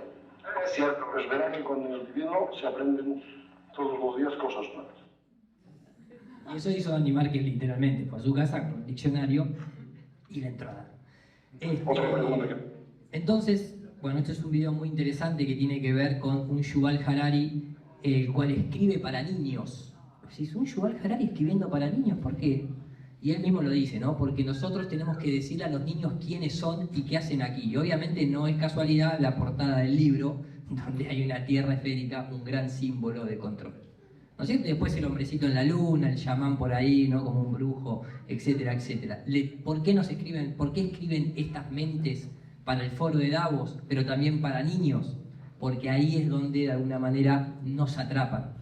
Es cierto. Pues verán que con el divino se aprenden todos los días cosas nuevas. Y eso hizo Andy Márquez literalmente, fue a su casa con el diccionario y la entrada. Otra pregunta. Entonces, bueno, este es un video muy interesante que tiene que ver con un Yuval Harari, el cual escribe para niños. Si es un Yuval Harari escribiendo para niños, ¿por qué? Y él mismo lo dice, ¿no? Porque nosotros tenemos que decirle a los niños quiénes son y qué hacen aquí. Y obviamente no es casualidad la portada del libro, donde hay una tierra esférica, un gran símbolo de control. ¿No es cierto? Y después el hombrecito en la luna, el chamán por ahí, ¿no? Como un brujo, etcétera, etcétera. ¿Por qué escriben estas mentes para el foro de Davos, pero también para niños? Porque ahí es donde de alguna manera nos atrapan.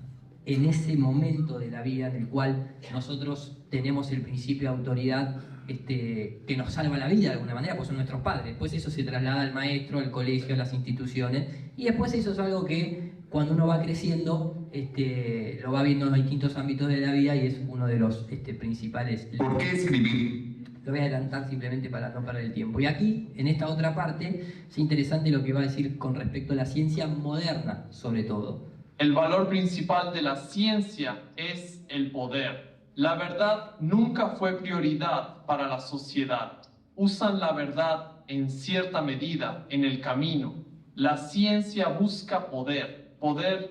En ese momento de la vida en el cual nosotros tenemos el principio de autoridad que nos salva la vida de alguna manera, pues son nuestros padres. Después eso se traslada al maestro, al colegio, a las instituciones, y después eso es algo que cuando uno va creciendo lo va viendo en los distintos ámbitos de la vida y es uno de los principales. ¿Por qué escribir? Lo voy a adelantar simplemente para no perder el tiempo. Y aquí, en esta otra parte, es interesante lo que va a decir con respecto a la ciencia moderna, sobre todo. El valor principal de la ciencia es el poder. La verdad nunca fue prioridad para la sociedad. Usan la verdad en cierta medida en el camino. La ciencia busca poder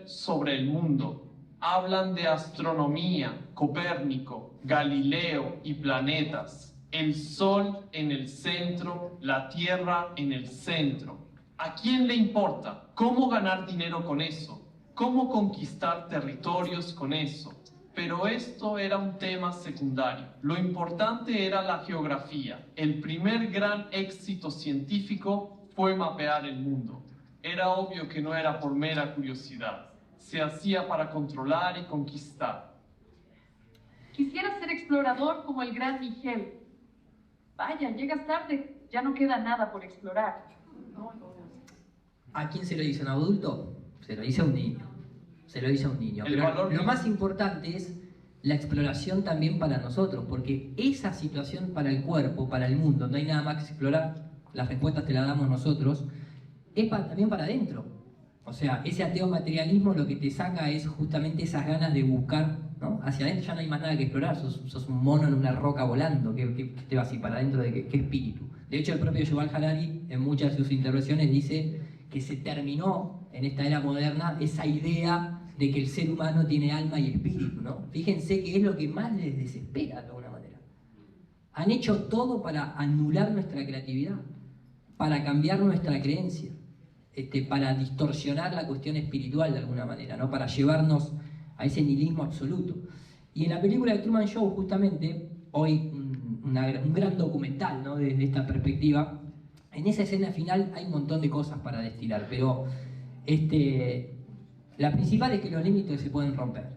sobre el mundo. Hablan de astronomía, Copérnico, Galileo y planetas. El Sol en el centro, la Tierra en el centro. ¿A quién le importa cómo ganar dinero con eso? cómo conquistar territorios con eso. Pero esto era un tema secundario. Lo importante era la geografía. El primer gran éxito científico fue mapear el mundo. Era obvio que no era por mera curiosidad. Se hacía para controlar y conquistar. Quisiera ser explorador como el gran Miguel. Vaya, llegas tarde, ya no queda nada por explorar. ¿A quién se lo dice? ¿A un adulto? Se lo dice a un niño. Se lo dice a un niño. Pero lo más importante es la exploración también para nosotros, porque esa situación para el cuerpo, para el mundo, no hay nada más que explorar, las respuestas te las damos nosotros, es también para adentro. O sea, ese ateo materialismo lo que te saca es justamente esas ganas de buscar, ¿no? Hacia adentro ya no hay más nada que explorar, sos un mono en una roca volando, ¿qué te va así para adentro de qué espíritu? De hecho, el propio Yuval Harari, en muchas de sus intervenciones, dice que se terminó en esta era moderna esa idea de que el ser humano tiene alma y espíritu, ¿no? Fíjense que es lo que más les desespera de alguna manera. Han hecho todo para anular nuestra creatividad, para cambiar nuestra creencia, para distorsionar la cuestión espiritual de alguna manera, ¿no? Para llevarnos a ese nihilismo absoluto. Y en la película de Truman Show, justamente, hoy un gran documental, ¿no? Desde esta perspectiva, en esa escena final hay un montón de cosas para destilar, pero la principal es que los límites se pueden romper,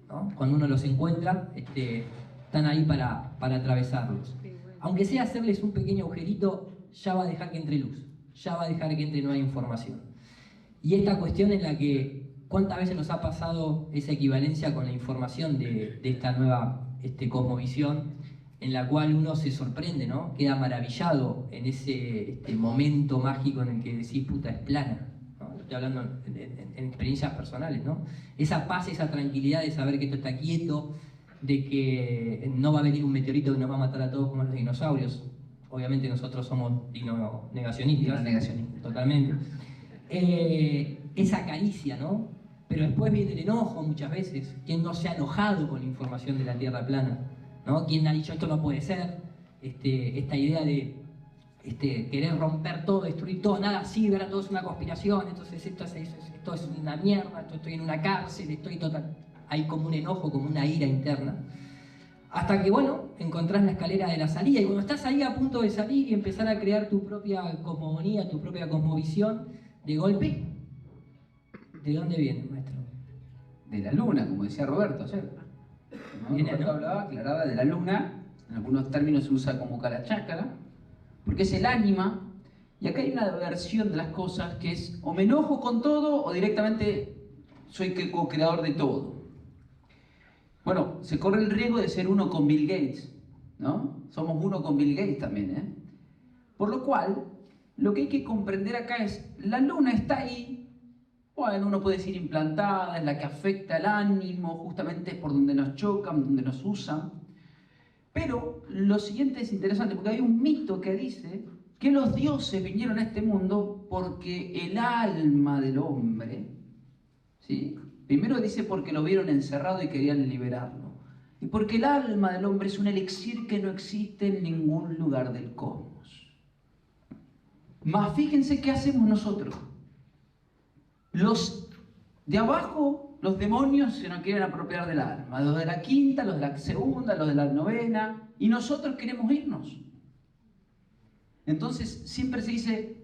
¿no? Cuando uno los encuentra, están ahí para atravesarlos. Aunque sea hacerles un pequeño agujerito, ya va a dejar que entre luz, ya va a dejar que entre nueva información. Y esta cuestión en la que, ¿cuántas veces nos ha pasado esa equivalencia con la información de esta nueva cosmovisión, en la cual uno se sorprende, ¿no? Queda maravillado en ese momento mágico en el que decís, puta, es plana, ¿no? Estoy hablando en experiencias personales, ¿no? Esa paz, esa tranquilidad de saber que esto está quieto, de que no va a venir un meteorito que nos va a matar a todos como los dinosaurios. Obviamente nosotros somos negacionistas. Totalmente. Esa caricia, ¿no? Pero después viene el enojo muchas veces. ¿Quién no se ha enojado con la información de la Tierra plana? ¿No? ¿Quién ha dicho esto no puede ser? Esta idea de querer romper todo, destruir todo, nada sirve, ahora todo es una conspiración, entonces esto es una mierda, estoy en una cárcel, hay como un enojo, como una ira interna. Hasta que, bueno, encontrás la escalera de la salida, y cuando estás ahí a punto de salir y empezar a crear tu propia cosmogonía, tu propia cosmovisión, de golpe, ¿de dónde viene, maestro? De la luna, como decía Roberto ayer. ¿No? Roberto aclaraba de la luna, en algunos términos se usa como calachácara, porque es el ánima, y acá hay una versión de las cosas que es o me enojo con todo o directamente soy co-creador de todo. Bueno, se corre el riesgo de ser uno con Bill Gates, ¿no? Somos uno con Bill Gates también, ¿eh? Por lo cual, lo que hay que comprender acá es, la luna está ahí, bueno, uno puede decir implantada, es la que afecta el ánimo, justamente es por donde nos chocan, donde nos usan. Pero lo siguiente es interesante, porque hay un mito que dice que los dioses vinieron a este mundo porque el alma del hombre, ¿sí? Primero dice porque lo vieron encerrado y querían liberarlo. Y porque el alma del hombre es un elixir que no existe en ningún lugar del cosmos. Mas fíjense qué hacemos nosotros. Los de abajo, los demonios, se nos quieren apropiar del alma. Los de la quinta, los de la segunda, los de la novena. Y nosotros queremos irnos. Entonces siempre se dice,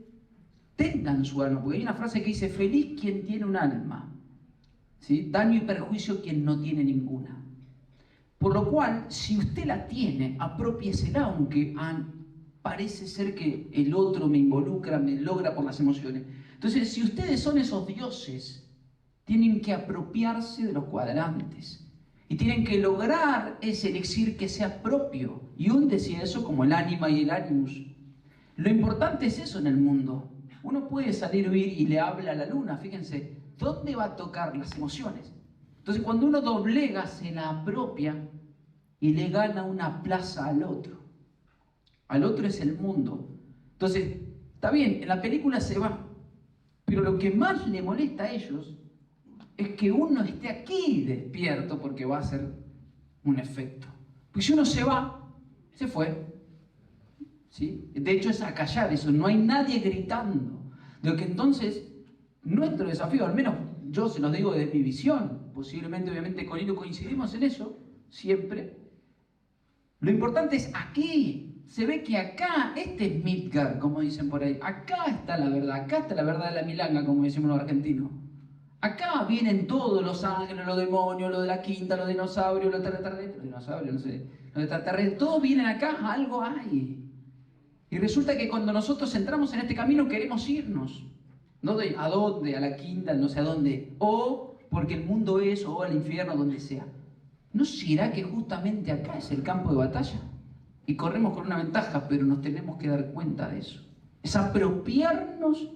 tengan su alma. Porque hay una frase que dice, feliz quien tiene un alma. ¿Sí? Daño y perjuicio quien no tiene ninguna. Por lo cual, si usted la tiene, apropiésela, aunque parece ser que el otro me involucra, me logra por las emociones. Entonces, si ustedes son esos dioses, tienen que apropiarse de los cuadrantes. Y tienen que lograr ese elixir que sea propio. Y un decía eso como el ánima y el animus. Lo importante es eso en el mundo. Uno puede salir a huir y le habla a la luna, fíjense. ¿Dónde va a tocar las emociones? Entonces, cuando uno doblega, se la apropia y le gana una plaza al otro. Al otro es el mundo. Entonces, está bien, en la película se va, pero lo que más le molesta a ellos es que uno esté aquí despierto porque va a ser un efecto. Porque si uno se va, se fue. ¿Sí? De hecho, es acallar eso, no hay nadie gritando. De lo que entonces... Nuestro desafío, al menos Yo se los digo desde mi visión, posiblemente, obviamente, con Hilo coincidimos en eso, siempre. Lo importante es aquí, se ve que acá, este es Midgard, como dicen por ahí, acá está la verdad de la milanga, como decimos los argentinos. Acá vienen todos los ángeles, los demonios, lo de la quinta, los dinosaurios, los extraterrestres, todos vienen acá, algo hay. Y resulta que cuando nosotros entramos en este camino queremos irnos. No de a dónde, a la quinta, no sé a dónde, o porque el mundo es, o al infierno, donde sea. ¿No será que justamente acá es el campo de batalla? Y corremos con una ventaja, pero nos tenemos que dar cuenta de eso. Es apropiarnos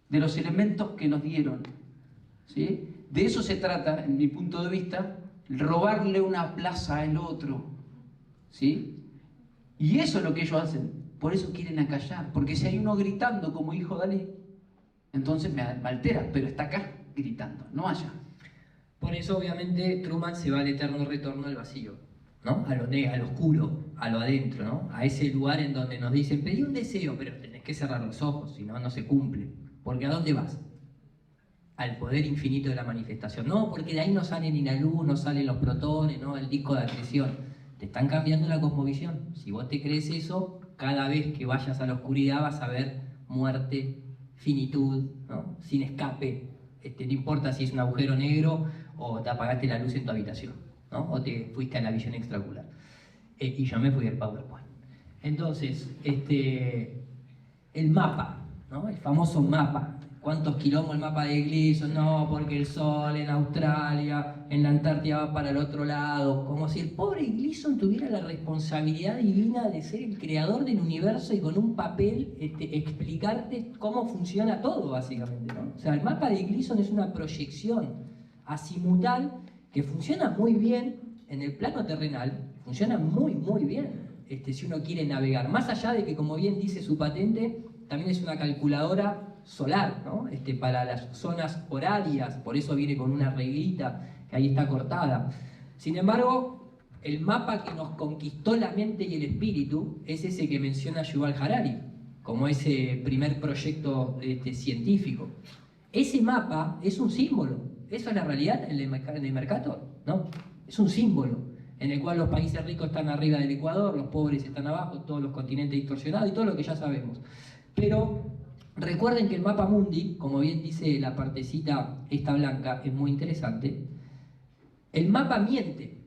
de los elementos que nos dieron. ¿Sí? De eso se trata, en mi punto de vista, robarle una plaza al otro. ¿Sí? Y eso es lo que ellos hacen. Por eso quieren acallar. Porque si hay uno gritando como dijo Dalí, entonces me altera, pero está acá gritando, no allá. Por eso, obviamente, Truman se va al eterno retorno al vacío, ¿no? A lo negro, al oscuro, a lo adentro, ¿no? A ese lugar en donde nos dicen, pedí un deseo, pero tenés que cerrar los ojos, si no, no se cumple. Porque ¿a dónde vas? Al poder infinito de la manifestación. No, porque de ahí no sale ni la luz, no salen los protones, ¿no? El disco de acreción. Te están cambiando la cosmovisión. Si vos te crees eso, cada vez que vayas a la oscuridad vas a ver muerte, finitud, ¿no? Sin escape. No importa si es un agujero negro o te apagaste la luz en tu habitación, ¿no? O te fuiste a la visión extraocular. Y yo me fui al PowerPoint. Entonces, el mapa, ¿no? El famoso mapa. ¿Cuántos kilómetros el mapa de Gleason? No, porque el sol en Australia, en la Antártida va para el otro lado. Como si el pobre Gleason tuviera la responsabilidad divina de ser el creador del universo y con un papel explicarte cómo funciona todo, básicamente, ¿no? O sea, el mapa de Gleason es una proyección azimutal que funciona muy bien en el plano terrenal, funciona muy, muy bien si uno quiere navegar. Más allá de que, como bien dice su patente, también es una calculadora solar, ¿no? Para las zonas horarias, por eso viene con una reglita que ahí está cortada. Sin embargo, el mapa que nos conquistó la mente y el espíritu es ese que menciona Yuval Harari, como ese primer proyecto científico. Ese mapa es un símbolo, eso es la realidad en el Mercator, ¿no? Es un símbolo en el cual los países ricos están arriba del Ecuador, los pobres están abajo, todos los continentes distorsionados y todo lo que ya sabemos. Pero recuerden que el mapa mundi, como bien dice la partecita esta blanca, es muy interesante. El mapa miente.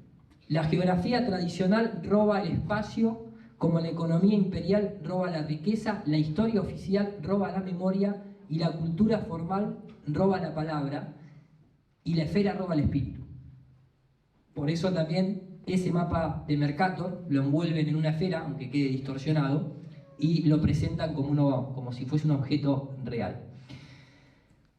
La geografía tradicional roba el espacio, como la economía imperial roba la riqueza, la historia oficial roba la memoria y la cultura formal roba la palabra y la esfera roba el espíritu. Por eso también ese mapa de Mercator lo envuelven en una esfera, aunque quede distorsionado, y lo presentan como si fuese un objeto real.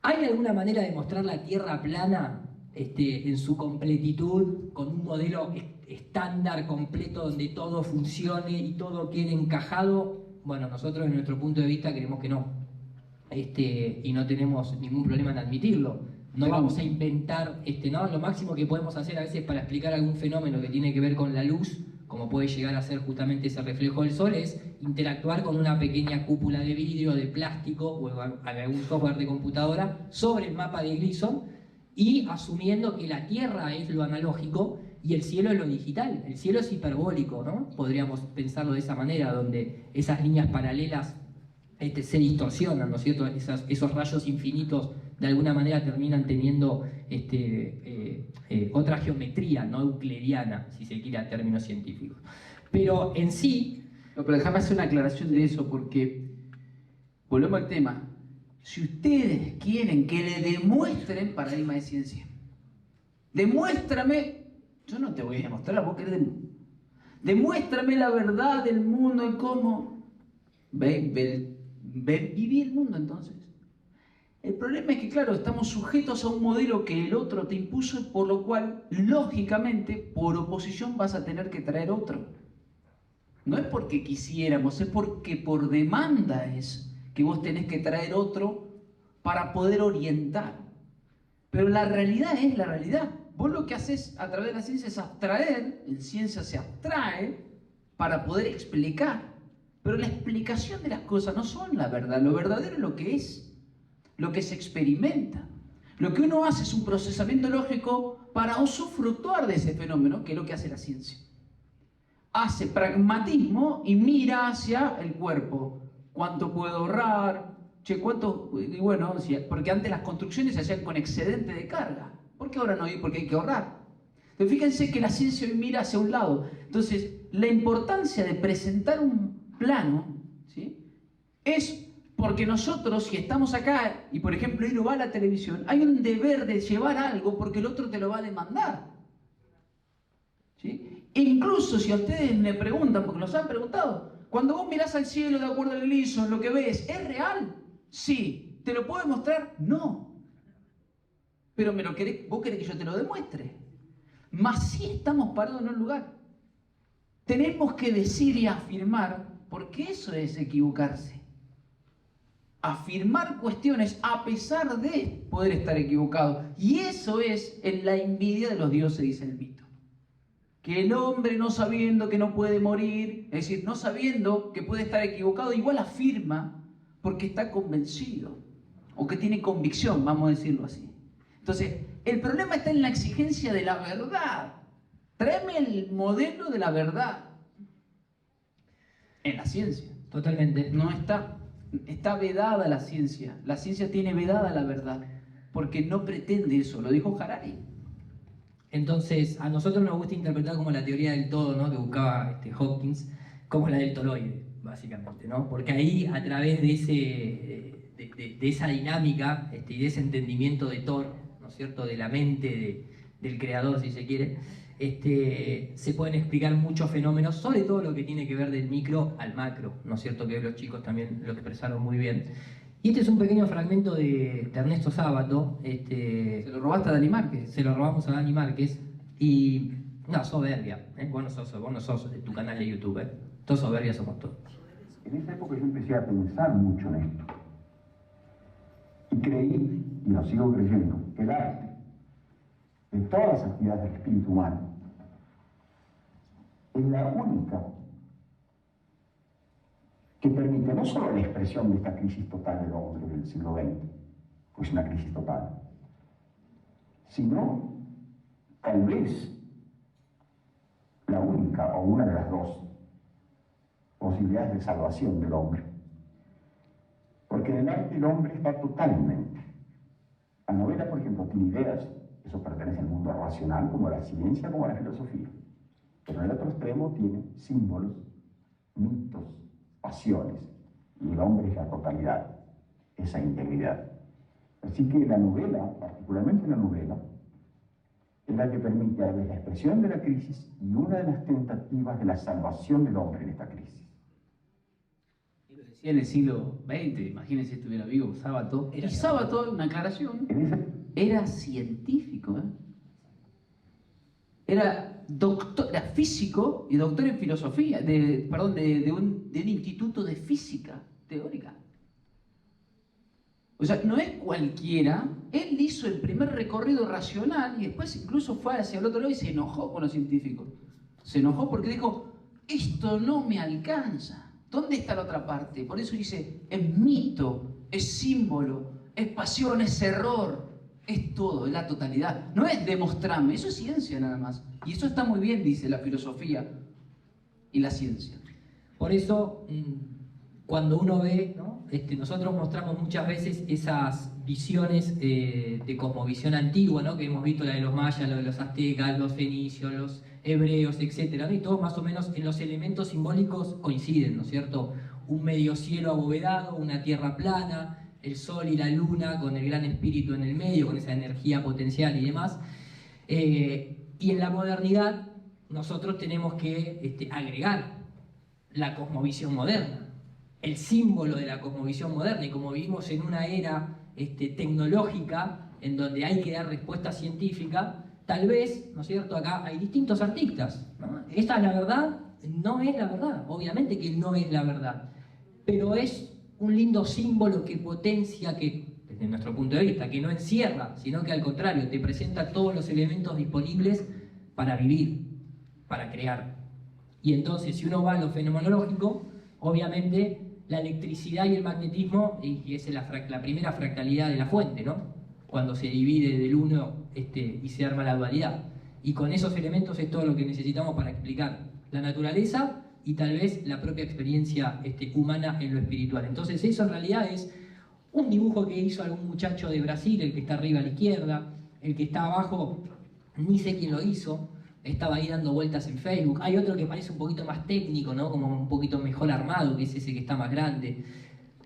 ¿Hay alguna manera de mostrar la Tierra plana en su completitud, con un modelo estándar, completo, donde todo funcione y todo quede encajado? Bueno, nosotros, en nuestro punto de vista, creemos que no. Y no tenemos ningún problema en admitirlo. No vamos a inventar, ¿no? Lo máximo que podemos hacer a veces para explicar algún fenómeno que tiene que ver con la luz, como puede llegar a ser justamente ese reflejo del sol, es interactuar con una pequeña cúpula de vidrio, de plástico o algún software de computadora sobre el mapa de Gleason y asumiendo que la Tierra es lo analógico y el cielo es lo digital. El cielo es hiperbólico, ¿no? Podríamos pensarlo de esa manera, donde esas líneas paralelas se distorsionan, ¿no es cierto? Esos rayos infinitos de alguna manera terminan teniendo otra geometría no euclidiana, si se quiere, a términos científicos. Pero en sí... No, pero déjame hacer una aclaración de eso, porque volvemos al tema. Si ustedes quieren que le demuestren paradigma de ciencia, demuéstrame, yo no te voy a demostrar, vos querés demuéstrame la verdad del mundo y cómo viví el mundo entonces. El problema es que, claro, estamos sujetos a un modelo que el otro te impuso, por lo cual, lógicamente, por oposición vas a tener que traer otro. No es porque quisiéramos, es porque por demanda es que vos tenés que traer otro para poder orientar. Pero la realidad es la realidad. Vos lo que haces a través de la ciencia es abstraer, en ciencia se abstrae para poder explicar. Pero la explicación de las cosas no son la verdad, lo verdadero es lo que es. Lo que se experimenta. Lo que uno hace es un procesamiento lógico para usufructuar de ese fenómeno, que es lo que hace la ciencia. Hace pragmatismo y mira hacia el cuerpo. ¿Cuánto puedo ahorrar? Che, ¿cuánto? Y bueno, porque antes las construcciones se hacían con excedente de carga. ¿Por qué ahora no hay? Porque hay que ahorrar. Entonces, fíjense que la ciencia hoy mira hacia un lado. Entonces, la importancia de presentar un plano, ¿sí?, es porque nosotros, si estamos acá y, por ejemplo, ahí lo va a la televisión, hay un deber de llevar algo porque el otro te lo va a demandar. ¿Sí? E incluso si a ustedes me preguntan, porque nos han preguntado, cuando vos mirás al cielo de acuerdo al ISO, lo que ves, ¿es real? Sí. ¿Te lo puedo demostrar? No. Pero vos querés que yo te lo demuestre. Mas sí estamos parados en un lugar. Tenemos que decir y afirmar, porque eso es equivocarse. Afirmar cuestiones a pesar de poder estar equivocado. Y eso es en la envidia de los dioses, dice el mito. Que el hombre, no sabiendo que no puede morir, es decir, no sabiendo que puede estar equivocado, igual afirma porque está convencido o que tiene convicción, vamos a decirlo así. Entonces, el problema está en la exigencia de la verdad. Tráeme el modelo de la verdad en la ciencia. Totalmente. No está. Está vedada la ciencia. La ciencia tiene vedada la verdad, porque no pretende eso, lo dijo Harari. Entonces, a nosotros nos gusta interpretar como la teoría del todo, ¿no?, que buscaba Hawkins, como la del toroide, básicamente, ¿no? Porque ahí, a través de esa dinámica y de ese entendimiento de Thor, ¿no es cierto?, de la mente del creador, si se quiere, se pueden explicar muchos fenómenos, sobre todo lo que tiene que ver del micro al macro, ¿no es cierto?, que los chicos también lo expresaron muy bien. Y este es un pequeño fragmento de Ernesto Sábato. Se lo robaste a Dani Márquez. Se lo robamos a Dani Márquez. Y una soberbia. Vos no sos de tu canal de YouTube. Todos soberbias somos todos. En esa época yo empecé a pensar mucho en esto. Y creí, y lo sigo creyendo, que el arte, de todas las actividades del espíritu humano, es la única que permite no solo la expresión de esta crisis total del hombre del siglo XX, pues una crisis total, sino tal vez la única o una de las dos posibilidades de salvación del hombre. Porque en el arte el hombre está totalmente. La novela, por ejemplo, tiene ideas, eso pertenece al mundo racional, como a la ciencia, como a la filosofía. Pero en el otro extremo tiene símbolos, mitos, pasiones, y el hombre es la totalidad, esa integridad. Así que la novela, particularmente la novela, es la que permite a la vez la expresión de la crisis y una de las tentativas de la salvación del hombre en esta crisis. Y lo decía en el siglo XX, imagínense si estuviera vivo Sábato. Y Sábato, una aclaración, era científico, Era doctor, era físico y doctor en filosofía, de un instituto de física teórica. O sea, no es cualquiera. Él hizo el primer recorrido racional y después incluso fue hacia el otro lado y se enojó con los científicos. Se enojó porque dijo, esto no me alcanza. ¿Dónde está la otra parte? Por eso dice, es mito, es símbolo, es pasión, es error. Es todo, es la totalidad. No es demostrarme, eso es ciencia nada más. Y eso está muy bien, dice la filosofía y la ciencia. Por eso, cuando uno ve, ¿no?, nosotros mostramos muchas veces esas visiones de cosmovisión antigua, ¿no?, que hemos visto, la de los mayas, la de los aztecas, los fenicios, los hebreos, etc., ¿no?, y todos más o menos en los elementos simbólicos coinciden, ¿no es cierto? Un medio cielo abovedado, una tierra plana, el sol y la luna con el gran espíritu en el medio, con esa energía potencial y demás. Y en la modernidad nosotros tenemos que agregar la cosmovisión moderna, el símbolo de la cosmovisión moderna. Y como vivimos en una era tecnológica en donde hay que dar respuesta científica, tal vez, ¿no es cierto?, acá hay distintos artistas, ¿no? ¿Esta es la verdad? No es la verdad, obviamente que no es la verdad, pero es un lindo símbolo que potencia, que desde nuestro punto de vista, que no encierra, sino que al contrario, te presenta todos los elementos disponibles para vivir, para crear. Y entonces, si uno va a lo fenomenológico, obviamente la electricidad y el magnetismo, y esa es la primera fractalidad de la fuente, ¿no? cuando se divide del uno y se arma la dualidad. Y con esos elementos es todo lo que necesitamos para explicar la naturaleza y tal vez la propia experiencia humana en lo espiritual. Entonces eso en realidad es un dibujo que hizo algún muchacho de Brasil, el que está arriba a la izquierda, el que está abajo, ni sé quién lo hizo, estaba ahí dando vueltas en Facebook. Hay otro que parece un poquito más técnico, ¿no? Como un poquito mejor armado, que es ese que está más grande.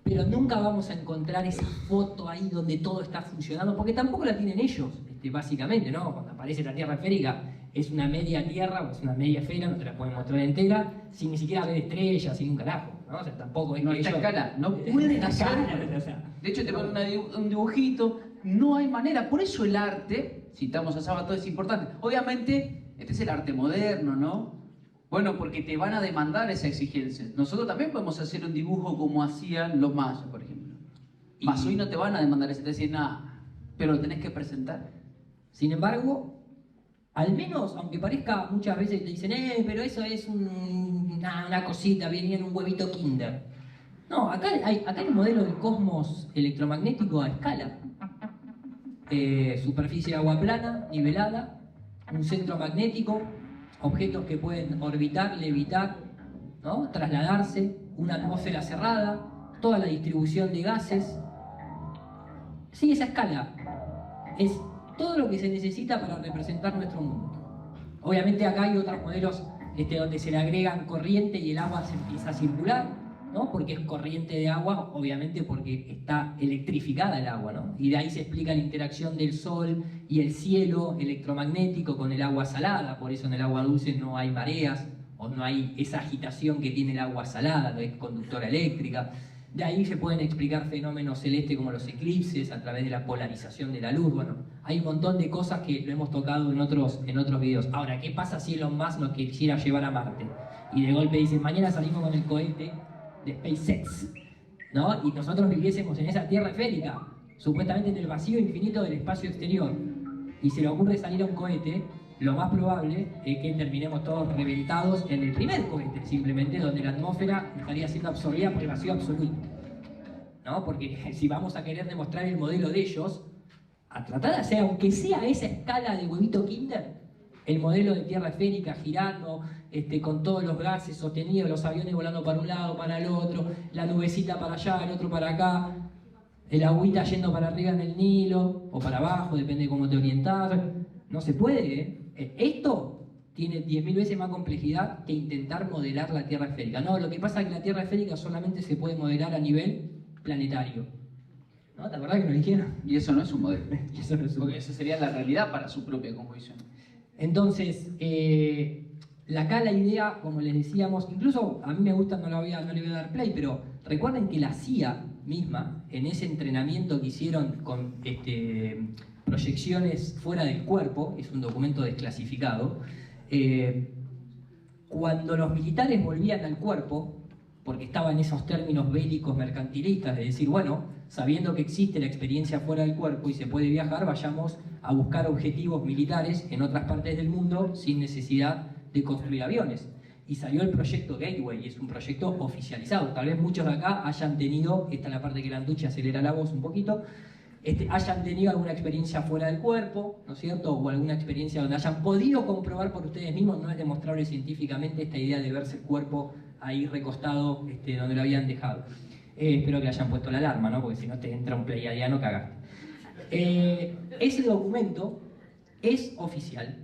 Pero nunca vamos a encontrar esa foto ahí donde todo está funcionando, porque tampoco la tienen ellos, básicamente, ¿no? Cuando aparece la Tierra esférica, es una media Tierra, o es una media esfera, no te la pueden mostrar entera, sin ni siquiera ver estrellas, sin un carajo, ¿no? O sea, tampoco es no que está ellos... escala, no pueden hacer. O sea, De hecho, te ponen un dibujito, no hay manera. Por eso el arte, citamos a Sábato, es importante. Obviamente, este es el arte moderno, ¿no? Bueno, porque te van a demandar esa exigencia. Nosotros también podemos hacer un dibujo como hacían los mayas, por ejemplo. Más hoy no te van a demandar eso, te dicen nada, pero lo tenés que presentar. Sin embargo, al menos, aunque parezca muchas veces te dicen, pero eso es una cosita, viene en un huevito Kinder. No, acá hay un modelo del cosmos electromagnético a escala. Superficie de agua plana, nivelada, un centro magnético, objetos que pueden orbitar, levitar, ¿no? Trasladarse, una atmósfera cerrada, toda la distribución de gases. Sí, esa escala es todo lo que se necesita para representar nuestro mundo. Obviamente acá hay otros modelos donde se le agregan corriente y el agua se empieza a circular, ¿no? Porque es corriente de agua, obviamente porque está electrificada el agua, ¿no? Y de ahí se explica la interacción del sol y el cielo electromagnético con el agua salada, por eso en el agua dulce no hay mareas, o no hay esa agitación que tiene el agua salada, no es conductora eléctrica. De ahí se pueden explicar fenómenos celestes como los eclipses, a través de la polarización de la luz. Bueno, hay un montón de cosas que lo hemos tocado en otros videos. Ahora, ¿qué pasa si Elon Musk nos quisiera llevar a Marte? Y de golpe dicen, mañana salimos con el cohete de SpaceX, ¿no? Y nosotros viviésemos en esa tierra esférica, supuestamente en el vacío infinito del espacio exterior, y se le ocurre salir a un cohete, lo más probable es que terminemos todos reventados en el primer cohete, simplemente, donde la atmósfera estaría siendo absorbida por el vacío absoluto, ¿no? Porque si vamos a querer demostrar el modelo de ellos, a tratar de hacer, aunque sea esa escala de huevito Kinder, el modelo de tierra esférica girando, con todos los gases sostenidos, los aviones volando para un lado, para el otro, la nubecita para allá, el otro para acá, el agüita yendo para arriba en el Nilo, o para abajo, depende de cómo te orientás. No se puede, ¿eh? Esto tiene 10.000 veces más complejidad que intentar modelar la Tierra esférica. No, lo que pasa es que la Tierra esférica solamente se puede modelar a nivel planetario. ¿No? ¿Te acordás que nos dijeron? Y eso no es un modelo. Eso no es un Porque esa sería la realidad para su propia composición. Entonces, acá la idea, como les decíamos, incluso a mí me gusta, no le voy a dar play, pero recuerden que la CIA misma, en ese entrenamiento que hicieron con proyecciones fuera del cuerpo, es un documento desclasificado, cuando los militares volvían al cuerpo, porque estaban esos términos bélicos mercantilistas de decir, bueno, sabiendo que existe la experiencia fuera del cuerpo y se puede viajar, vayamos a buscar objetivos militares en otras partes del mundo sin necesidad de construir aviones. Y salió el proyecto Gateway, y es un proyecto oficializado. Tal vez muchos de acá hayan tenido, esta es la parte que la Anducci acelera la voz un poquito, hayan tenido alguna experiencia fuera del cuerpo, ¿no es cierto? O alguna experiencia donde hayan podido comprobar por ustedes mismos, no es demostrable científicamente esta idea de verse el cuerpo ahí recostado donde lo habían dejado. Espero que le hayan puesto la alarma, ¿no? Porque si no te entra un pleiadiano, cagaste. Ese documento es oficial.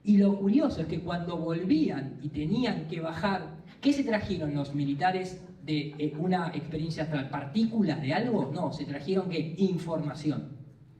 Y lo curioso es que cuando volvían y tenían que bajar, ¿qué se trajeron los militares de una experiencia astral? ¿Partículas de algo? No, se trajeron ¿qué? Información.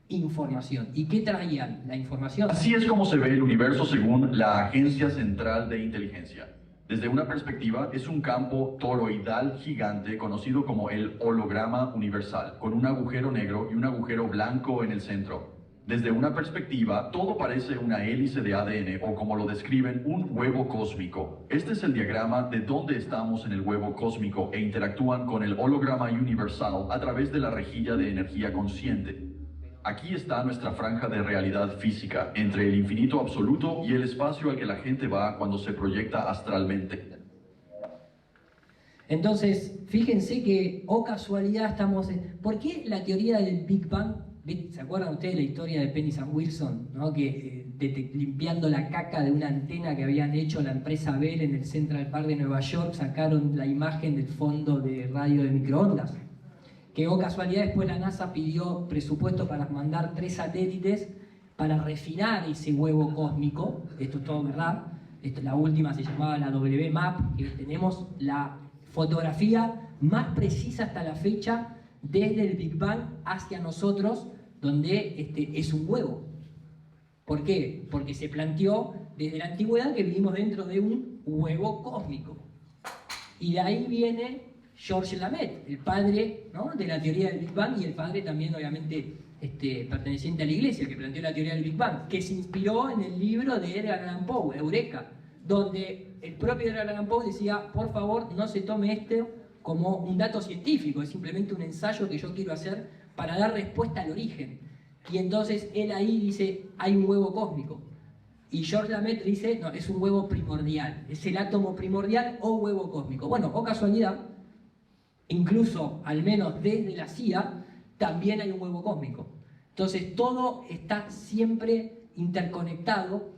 Información. ¿Y qué traían? La información. Así es como se ve el universo según la Agencia Central de Inteligencia. Desde una perspectiva, es un campo toroidal gigante conocido como el holograma universal, con un agujero negro y un agujero blanco en el centro. Desde una perspectiva, todo parece una hélice de ADN o, como lo describen, un huevo cósmico. Este es el diagrama de dónde estamos en el huevo cósmico e interactúan con el holograma universal a través de la rejilla de energía consciente. Aquí está nuestra franja de realidad física, entre el infinito absoluto y el espacio al que la gente va cuando se proyecta astralmente. Entonces, fíjense que, oh casualidad, estamos... ¿Por qué la teoría del Big Bang ¿Se acuerdan ustedes de la historia de Penny and Wilson? ¿No? Que limpiando la caca de una antena que habían hecho la empresa Bell en el Central Park de Nueva York, sacaron la imagen del fondo de radio de microondas. Que, oh casualidad, después la NASA pidió presupuesto para mandar 3 satélites para refinar ese huevo cósmico. Esto es todo verdad. La última se llamaba la WMAP, que tenemos la fotografía más precisa hasta la fecha desde el Big Bang hacia nosotros, donde es un huevo. ¿Por qué? Porque se planteó desde la antigüedad que vivimos dentro de un huevo cósmico. Y de ahí viene Georges Lamette, el padre, ¿no?, de la teoría del Big Bang, y el padre también, obviamente, perteneciente a la iglesia, que planteó la teoría del Big Bang, que se inspiró en el libro de Edgar Allan Poe, Eureka, donde el propio Edgar Allan Poe decía, por favor, no se tome esto como un dato científico, es simplemente un ensayo que yo quiero hacer para dar respuesta al origen. Y entonces él ahí dice, hay un huevo cósmico. Y Georges Lamette dice, no, es un huevo primordial, es el átomo primordial o huevo cósmico. Bueno, o casualidad, incluso, al menos desde la CIA, también hay un huevo cósmico. Entonces todo está siempre interconectado,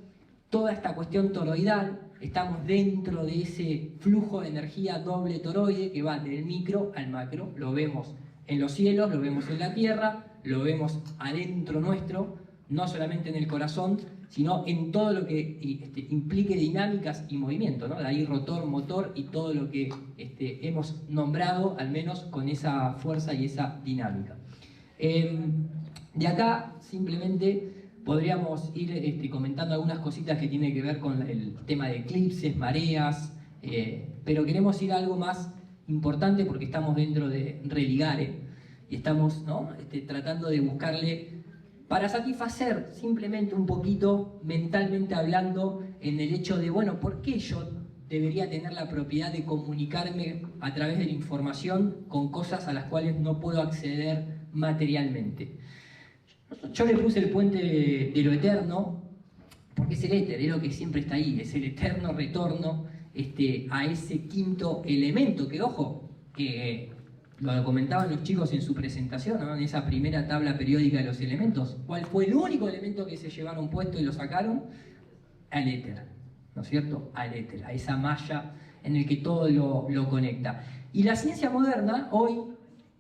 toda esta cuestión toroidal, estamos dentro de ese flujo de energía doble toroide que va del micro al macro, lo vemos en los cielos, lo vemos en la tierra, lo vemos adentro nuestro, no solamente en el corazón, sino en todo lo que implique dinámicas y movimiento, ¿no? De ahí rotor, motor y todo lo que hemos nombrado, al menos con esa fuerza y esa dinámica. De acá simplemente podríamos ir comentando algunas cositas que tienen que ver con el tema de eclipses, mareas, pero queremos ir a algo más importante porque estamos dentro de Religare y estamos, ¿no?, tratando de buscarle para satisfacer simplemente un poquito, mentalmente hablando, en el hecho de, bueno, ¿por qué yo debería tener la propiedad de comunicarme a través de la información con cosas a las cuales no puedo acceder materialmente? Yo le puse el puente de lo eterno, porque es el éter, es lo que siempre está ahí, es el eterno retorno a ese quinto elemento, que ojo, que lo comentaban los chicos en su presentación, ¿no?, en esa primera tabla periódica de los elementos. ¿Cuál fue el único elemento que se llevaron puesto y lo sacaron? Al éter, ¿no es cierto? Al éter, a esa malla en el que todo lo conecta. Y la ciencia moderna, hoy,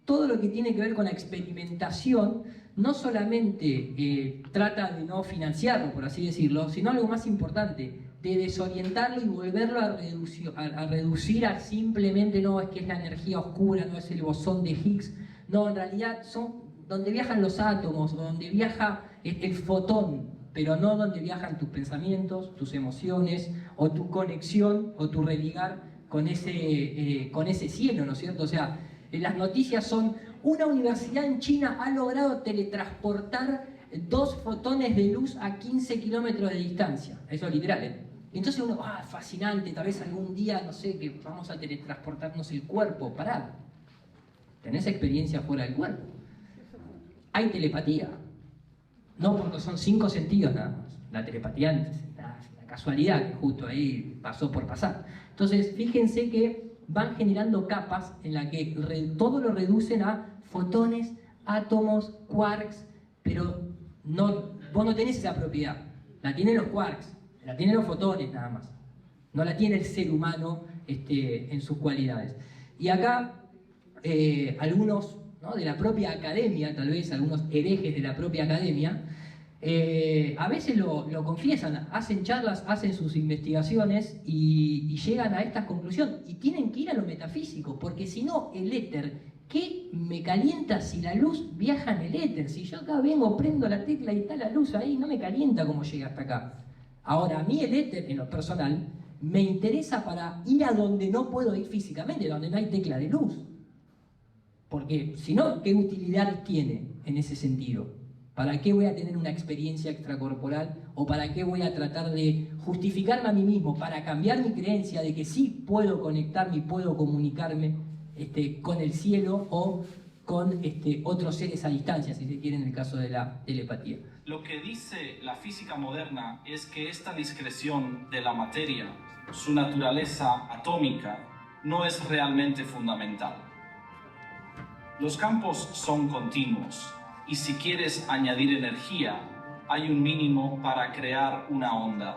todo lo que tiene que ver con la experimentación, no solamente trata de no financiarlo, por así decirlo, sino algo más importante, de desorientarlo y volverlo a reducir a simplemente, no, es que es la energía oscura, no es el bosón de Higgs, no, en realidad son donde viajan los átomos, o donde viaja el fotón, pero no donde viajan tus pensamientos, tus emociones, o tu conexión, o tu religar con ese cielo, ¿no es cierto? O sea, las noticias son, una universidad en China ha logrado teletransportar 2 fotones de luz a 15 kilómetros de distancia. Eso es literal, ¿eh? Entonces uno, fascinante, tal vez algún día, no sé, que vamos a teletransportarnos el cuerpo. Pará, tenés experiencia fuera del cuerpo. Hay telepatía. No, porque son 5 sentidos nada más. La telepatía es la casualidad que justo ahí pasó por pasar. Entonces, fíjense que van generando capas en las que todo lo reducen a fotones, átomos, quarks, pero vos no tenés esa propiedad. La tienen los quarks, la tienen los fotones nada más. No la tiene el ser humano en sus cualidades. Y acá algunos, ¿no?, de la propia academia, tal vez algunos herejes de la propia academia, a veces lo confiesan, hacen charlas, hacen sus investigaciones y llegan a esta conclusión. Y tienen que ir a lo metafísico, porque si no, el éter, ¿qué me calienta si la luz viaja en el éter? Si yo acá vengo, prendo la tecla y está la luz ahí, no me calienta como llega hasta acá. Ahora, a mí el éter, en lo personal, me interesa para ir a donde no puedo ir físicamente, donde no hay tecla de luz. Porque si no, ¿qué utilidad tiene en ese sentido? ¿Para qué voy a tener una experiencia extracorporal? ¿O para qué voy a tratar de justificarme a mí mismo? Para cambiar mi creencia de que sí puedo conectarme y puedo comunicarme con el cielo o con otros seres a distancia, si se quiere, en el caso de la telepatía. Lo que dice la física moderna es que esta discreción de la materia, su naturaleza atómica, no es realmente fundamental. Los campos son continuos Y si quieres añadir energía, hay un mínimo para crear una onda.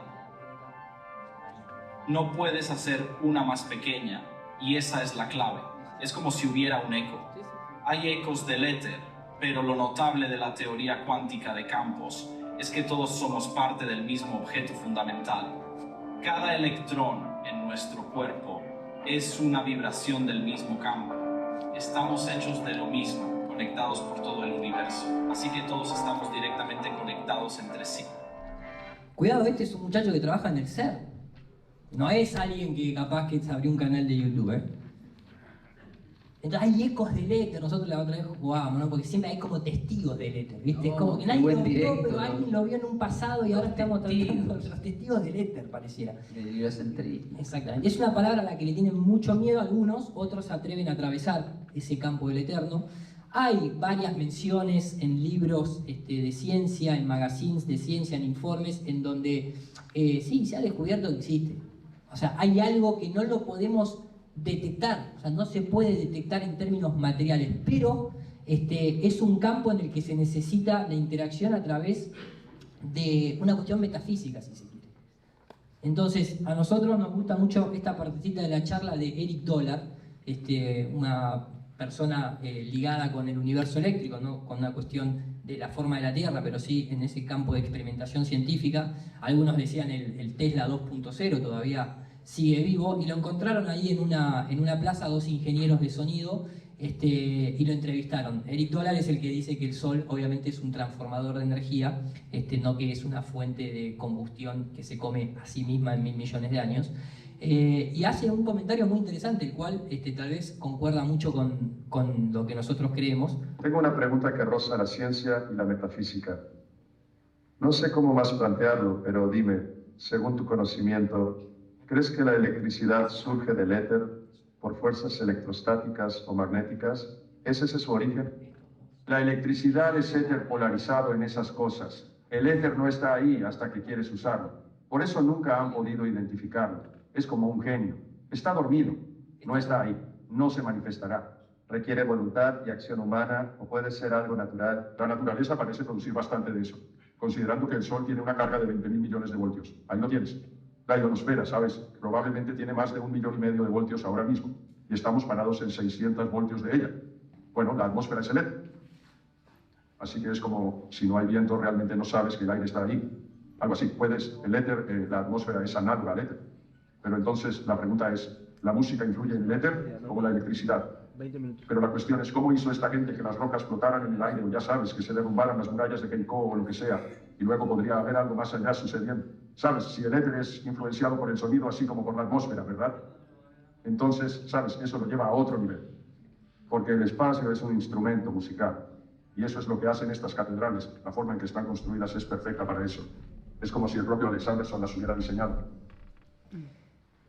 No puedes hacer una más pequeña, y esa es la clave. Es como si hubiera un eco. Hay ecos del éter, pero lo notable de la teoría cuántica de campos es que todos somos parte del mismo objeto fundamental. Cada electrón en nuestro cuerpo es una vibración del mismo campo. Estamos hechos de lo mismo, conectados por todo el universo. Así que todos estamos directamente conectados entre sí. Cuidado, este es un muchacho que trabaja en el CERN. No es alguien que capaz que se abrió un canal de YouTube, ¿eh? Entonces hay ecos del éter, nosotros la otra vez jugábamos, ¿no? Porque siempre hay como testigos del éter, ¿viste? Es como que nadie lo vio, pero alguien lo vio en un pasado y ahora estamos tratando los testigos del éter, pareciera. Exactamente. Es una palabra a la que le tienen mucho miedo algunos, otros se atreven a atravesar ese campo del eterno. Hay varias menciones en libros de ciencia, en magazines de ciencia, en informes, en donde sí, se ha descubierto que existe. O sea, hay algo que no lo podemos detectar, o sea, no se puede detectar en términos materiales, pero es un campo en el que se necesita la interacción a través de una cuestión metafísica, si se quiere. Entonces, a nosotros nos gusta mucho esta partecita de la charla de Eric Dollard, una persona ligada con el universo eléctrico, no con una cuestión de la forma de la Tierra, pero sí en ese campo de experimentación científica. Algunos decían el Tesla 2.0, todavía sigue vivo, y lo encontraron ahí en una plaza, dos ingenieros de sonido, y lo entrevistaron. Eric Dollard es el que dice que el Sol obviamente es un transformador de energía, no que es una fuente de combustión que se come a sí misma en 1000 millones de años. Y hace un comentario muy interesante, el cual tal vez concuerda mucho con lo que nosotros creemos. Tengo una pregunta que roza la ciencia y la metafísica. No sé cómo más plantearlo, pero dime, según tu conocimiento, ¿crees que la electricidad surge del éter por fuerzas electrostáticas o magnéticas? ¿Es ese su origen? La electricidad es éter polarizado en esas cosas. El éter no está ahí hasta que quieres usarlo. Por eso nunca han podido identificarlo. Es como un genio. Está dormido. No está ahí. No se manifestará. Requiere voluntad y acción humana, o puede ser algo natural. La naturaleza parece producir bastante de eso, considerando que el Sol tiene una carga de 20.000 millones de voltios. Ahí lo tienes. La ionosfera, ¿sabes? Probablemente tiene más de 1,5 millones de voltios ahora mismo, y estamos parados en 600 voltios de ella. Bueno, la atmósfera es el éter. Así que es como si no hay viento, realmente no sabes que el aire está ahí. Algo así. El éter, la atmósfera es análoga al éter. Pero entonces la pregunta es, ¿la música influye en el éter como la electricidad? Pero la cuestión es, ¿cómo hizo esta gente que las rocas flotaran en el aire, o ya sabes, que se derrumbaran las murallas de Jericó o lo que sea, y luego podría haber algo más allá sucediendo? ¿Sabes? Si el éter es influenciado por el sonido, así como por la atmósfera, ¿verdad? Entonces, ¿sabes? Eso lo lleva a otro nivel. Porque el espacio es un instrumento musical. Y eso es lo que hacen estas catedrales. La forma en que están construidas es perfecta para eso. Es como si el propio Alexanderson las hubiera diseñado.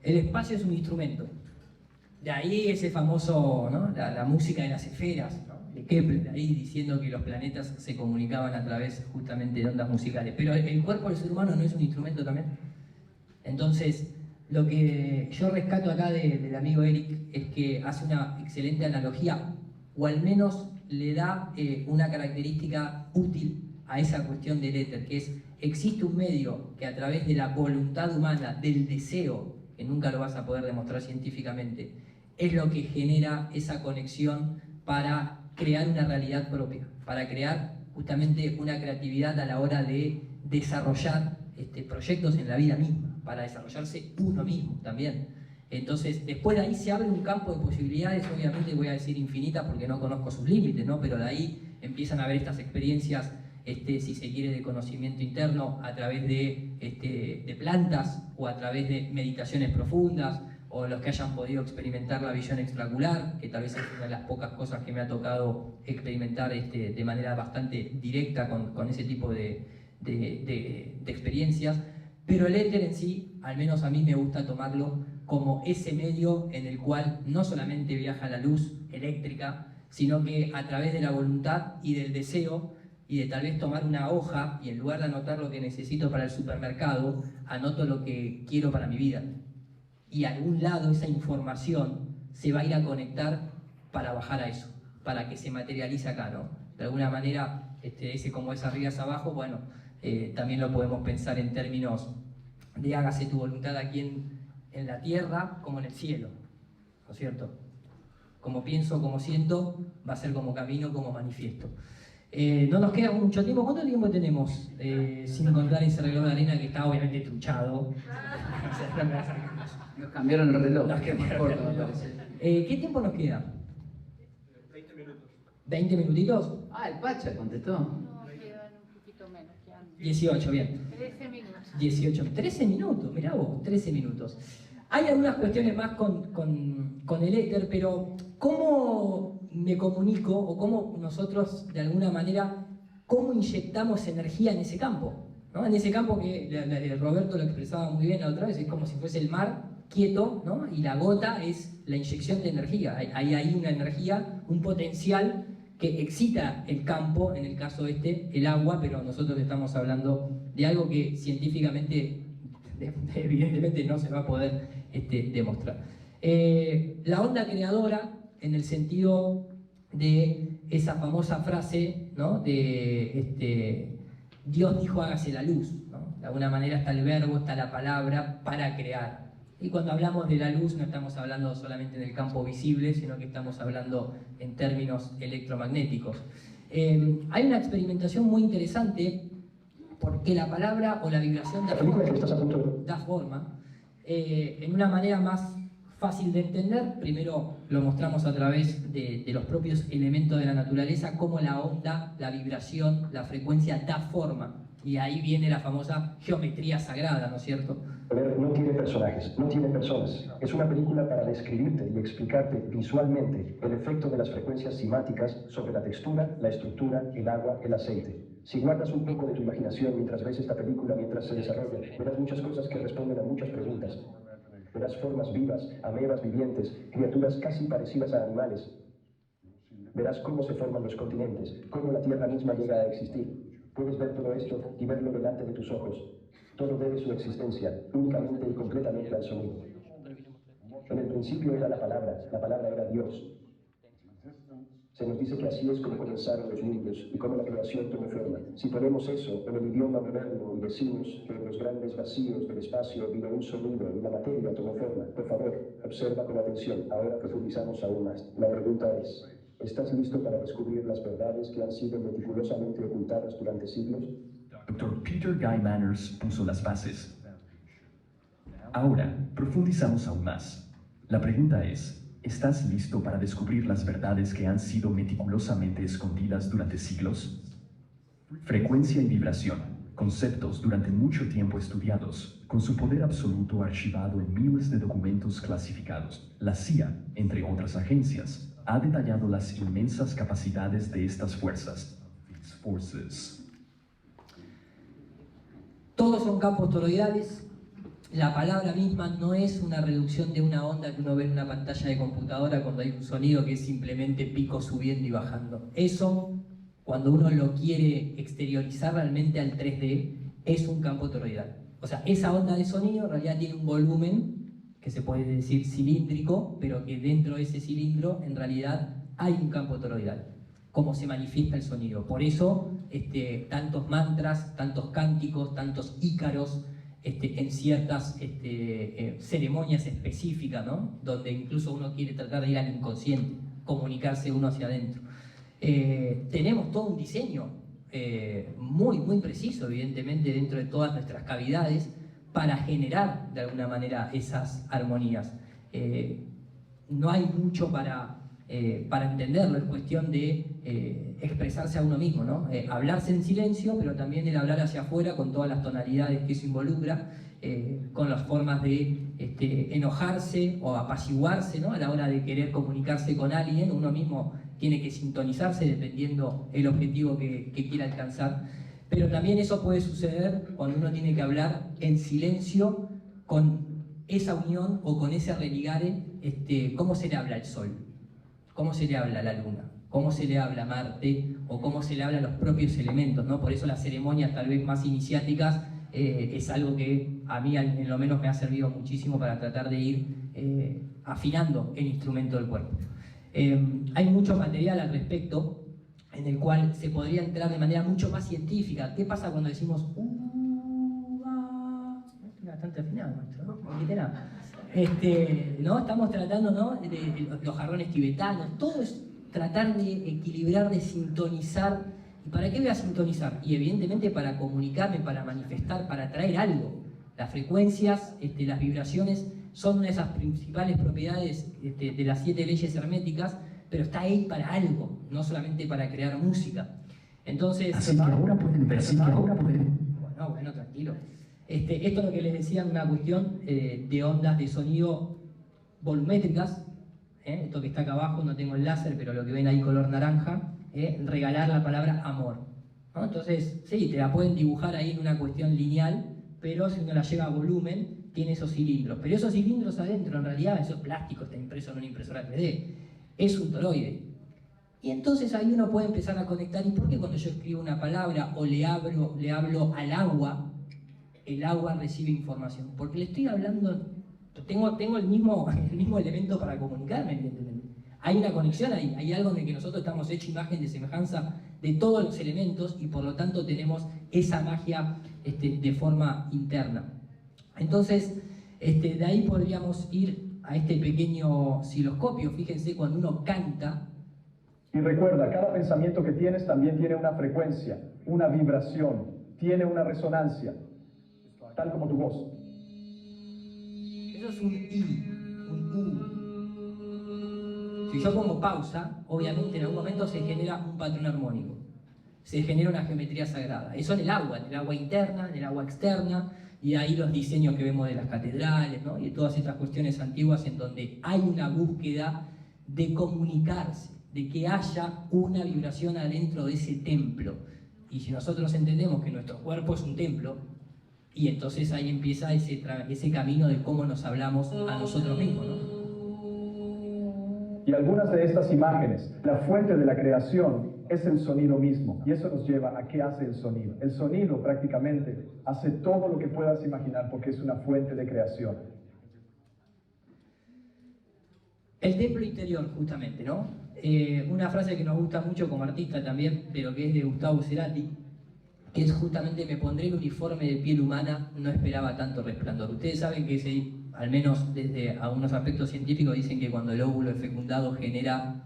El espacio es un instrumento. De ahí ese famoso, ¿no? la música de las esferas, ¿no? De Kepler, ahí diciendo que los planetas se comunicaban a través justamente de ondas musicales. Pero el cuerpo del ser humano no es un instrumento también. Entonces, lo que yo rescato acá del amigo Eric es que hace una excelente analogía, o al menos le da una característica útil a esa cuestión del éter, que es, existe un medio que a través de la voluntad humana, del deseo, que nunca lo vas a poder demostrar científicamente, es lo que genera esa conexión para crear una realidad propia, para crear justamente una creatividad a la hora de desarrollar proyectos en la vida misma, para desarrollarse uno mismo también. Entonces, después de ahí se abre un campo de posibilidades, obviamente voy a decir infinitas porque no conozco sus límites, ¿no? Pero de ahí empiezan a haber estas experiencias, si se quiere, de conocimiento interno a través de plantas, o a través de meditaciones profundas, o los que hayan podido experimentar la visión extraocular, que tal vez es una de las pocas cosas que me ha tocado experimentar de manera bastante directa con ese tipo de experiencias. Pero el éter en sí, al menos a mí me gusta tomarlo como ese medio en el cual no solamente viaja la luz eléctrica, sino que a través de la voluntad y del deseo, y de tal vez tomar una hoja y en lugar de anotar lo que necesito para el supermercado, anoto lo que quiero para mi vida. Y a algún lado esa información se va a ir a conectar para bajar a eso, para que se materialice acá, ¿no? De alguna manera ese como es arriba es abajo, bueno, también lo podemos pensar en términos de hágase tu voluntad aquí en la tierra como en el cielo, ¿no es cierto? Como pienso, como siento, va a ser como camino, como manifiesto. No nos queda mucho tiempo. ¿Cuánto tiempo tenemos? Sin contar ese reloj de arena que está obviamente truchado. Nos cambiaron el reloj. ¿Qué tiempo nos queda? 20 minutos. ¿20 minutitos? Ah, el Pacha contestó. No, quedan un poquito menos. 18, bien. 13 minutos. 18, 13 minutos, mirá vos, 13 minutos. Hay algunas cuestiones más con el éter, pero ¿cómo me comunico o cómo nosotros de alguna manera, cómo inyectamos energía en ese campo? ¿No? En ese campo que Roberto lo expresaba muy bien la otra vez, es como si fuese el mar quieto, ¿no? Y la gota es la inyección de energía. Hay ahí una energía, un potencial que excita el campo, en el caso el agua, pero nosotros estamos hablando de algo que científicamente evidentemente no se va a poder demostrar. La onda creadora, en el sentido de esa famosa frase, ¿no? De Dios dijo hágase la luz, ¿no? De alguna manera está el verbo, está la palabra para crear. Y cuando hablamos de la luz no estamos hablando solamente del campo visible, sino que estamos hablando en términos electromagnéticos. Hay una experimentación muy interesante porque la palabra o la vibración da forma en una manera más fácil de entender. Primero lo mostramos a través de los propios elementos de la naturaleza, cómo la onda, la vibración, la frecuencia da forma. Y ahí viene la famosa geometría sagrada, ¿no es cierto? No tiene personajes, no tiene personas. Es una película para describirte y explicarte visualmente el efecto de las frecuencias simáticas sobre la textura, la estructura, el agua, el aceite. Si guardas un poco de tu imaginación mientras ves esta película, mientras se desarrolla, verás muchas cosas que responden a muchas preguntas. Verás formas vivas, amebas vivientes, criaturas casi parecidas a animales. Verás cómo se forman los continentes, cómo la Tierra misma llega a existir. Puedes ver todo esto y verlo delante de tus ojos. Todo debe su existencia, únicamente y completamente al sonido. En el principio era la palabra era Dios. Se nos dice que así es como comenzaron los mundos y cómo la creación tomó forma. Si ponemos eso en el idioma moderno y decimos que en los grandes vacíos del espacio vino un sonido y la materia tomó forma, por favor, observa con atención. Ahora profundizamos aún más. La pregunta es, ¿estás listo para descubrir las verdades que han sido meticulosamente ocultadas durante siglos? Dr. Peter Guy Manners puso las bases. Ahora profundizamos aún más. La pregunta es, ¿estás listo para descubrir las verdades que han sido meticulosamente escondidas durante siglos? Frecuencia y vibración, conceptos durante mucho tiempo estudiados, con su poder absoluto archivado en miles de documentos clasificados. La CIA, entre otras agencias, ha detallado las inmensas capacidades de estas fuerzas. Todos son campos toroidales. La palabra misma no es una reducción de una onda que uno ve en una pantalla de computadora cuando hay un sonido que es simplemente pico subiendo y bajando. Eso, cuando uno lo quiere exteriorizar realmente al 3D, es un campo toroidal. O sea, esa onda de sonido en realidad tiene un volumen que se puede decir cilíndrico, pero que dentro de ese cilindro en realidad hay un campo toroidal. Cómo se manifiesta el sonido. Por eso tantos mantras, tantos cánticos, tantos ícaros, en ciertas ceremonias específicas, ¿no? Donde incluso uno quiere tratar de ir al inconsciente, comunicarse uno hacia adentro. Tenemos todo un diseño muy, muy preciso, evidentemente, dentro de todas nuestras cavidades para generar, de alguna manera, esas armonías. No hay mucho para entenderlo, es cuestión de expresarse a uno mismo, ¿no? Hablarse en silencio, pero también el hablar hacia afuera con todas las tonalidades que eso involucra, con las formas de enojarse o apaciguarse, ¿no? A la hora de querer comunicarse con alguien, uno mismo tiene que sintonizarse dependiendo el objetivo que quiera alcanzar. Pero también eso puede suceder cuando uno tiene que hablar en silencio con esa unión o con ese religare. ¿Cómo se le habla al sol? ¿Cómo se le habla a la luna? ¿Cómo se le habla a Marte? ¿O cómo se le habla a los propios elementos, ¿no? Por eso las ceremonias tal vez más iniciáticas es algo que a mí en lo menos me ha servido muchísimo para tratar de ir afinando el instrumento del cuerpo. Hay mucho material al respecto. en el cual se podría entrar de manera mucho más científica. ¿Qué pasa cuando decimos Estoy bastante afinado, maestro, ¿no? ¿No? Estamos tratando, ¿no?, de los jarrones tibetanos. Todo es tratar de equilibrar, de sintonizar. ¿Y para qué voy a sintonizar? Y evidentemente para comunicarme, para manifestar, para traer algo. Las frecuencias, las vibraciones son una de esas principales propiedades de las 7 leyes herméticas, pero está ahí para algo, no solamente para crear música. Entonces, así que ahora pueden ver, Bueno, tranquilo. Esto es lo que les decía, una cuestión de ondas de sonido volumétricas. Esto que está acá abajo, no tengo el láser, pero lo que ven ahí color naranja, regalar la palabra amor, ¿no? Entonces, sí, te la pueden dibujar ahí en una cuestión lineal, pero si uno la lleva a volumen, tiene esos cilindros. Pero esos cilindros adentro, en realidad, eso es plástico, está impreso en una impresora 3D. Es un toroide. Y entonces ahí uno puede empezar a conectar. ¿Y por qué cuando yo escribo una palabra o le hablo al agua, el agua recibe información? Porque le estoy hablando, tengo el mismo elemento para comunicarme, evidentemente. Hay una conexión ahí, hay algo en el que nosotros estamos hechos imagen de semejanza de todos los elementos y por lo tanto tenemos esa magia de forma interna. Entonces, de ahí podríamos ir a este pequeño osciloscopio. Fíjense, cuando uno canta. Y recuerda, cada pensamiento que tienes también tiene una frecuencia, una vibración, tiene una resonancia, tal como tu voz. Eso es un I, un U. Si yo pongo pausa, obviamente en algún momento se genera un patrón armónico, se genera una geometría sagrada. Eso en el agua interna, en el agua externa, y ahí los diseños que vemos de las catedrales, ¿no?, y de todas estas cuestiones antiguas en donde hay una búsqueda de comunicarse, de que haya una vibración adentro de ese templo. Y si nosotros entendemos que nuestro cuerpo es un templo, y entonces ahí empieza ese camino de cómo nos hablamos a nosotros mismos, ¿no? Y algunas de estas imágenes, la fuente de la creación es el sonido mismo. Y eso nos lleva a qué hace el sonido. El sonido prácticamente hace todo lo que puedas imaginar porque es una fuente de creación. El templo interior, justamente, ¿no? Una frase que nos gusta mucho como artista también, pero que es de Gustavo Cerati, que es justamente: me pondré el uniforme de piel humana, no esperaba tanto resplandor. Ustedes saben que al menos desde algunos aspectos científicos dicen que cuando el óvulo es fecundado genera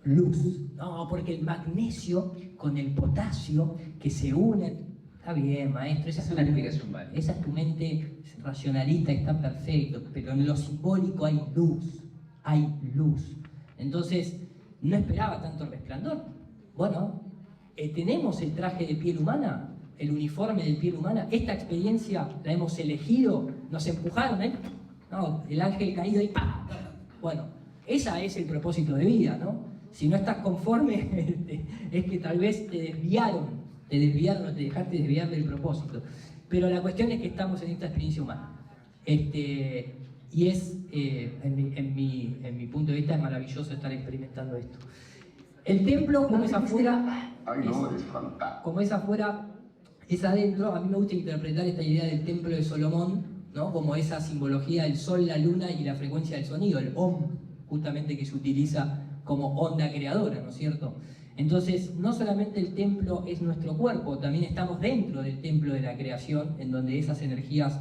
luz. No, porque el magnesio con el potasio que se unen. Está bien, maestro, esa es una explicación válida. Esa es tu mente racionalista, está perfecto, pero en lo simbólico hay luz, hay luz. Entonces, no esperaba tanto resplandor. Bueno, tenemos el traje de piel humana, el uniforme de piel humana. Esta experiencia la hemos elegido, nos empujaron, no, el ángel caído y ¡pam! Bueno, ese es el propósito de vida, ¿no? Si no estás conforme, es que tal vez te desviaron o te dejaste desviar del propósito. Pero la cuestión es que estamos en esta experiencia humana. Y es, en mi punto de vista, es maravilloso estar experimentando esto. El templo, como es afuera, como es afuera, es adentro. A mí me gusta interpretar esta idea del templo de Solomón, ¿no?, como esa simbología del sol, la luna y la frecuencia del sonido, el Om, justamente, que se utiliza como onda creadora, ¿no es cierto? Entonces, no solamente el templo es nuestro cuerpo, también estamos dentro del templo de la creación, en donde esas energías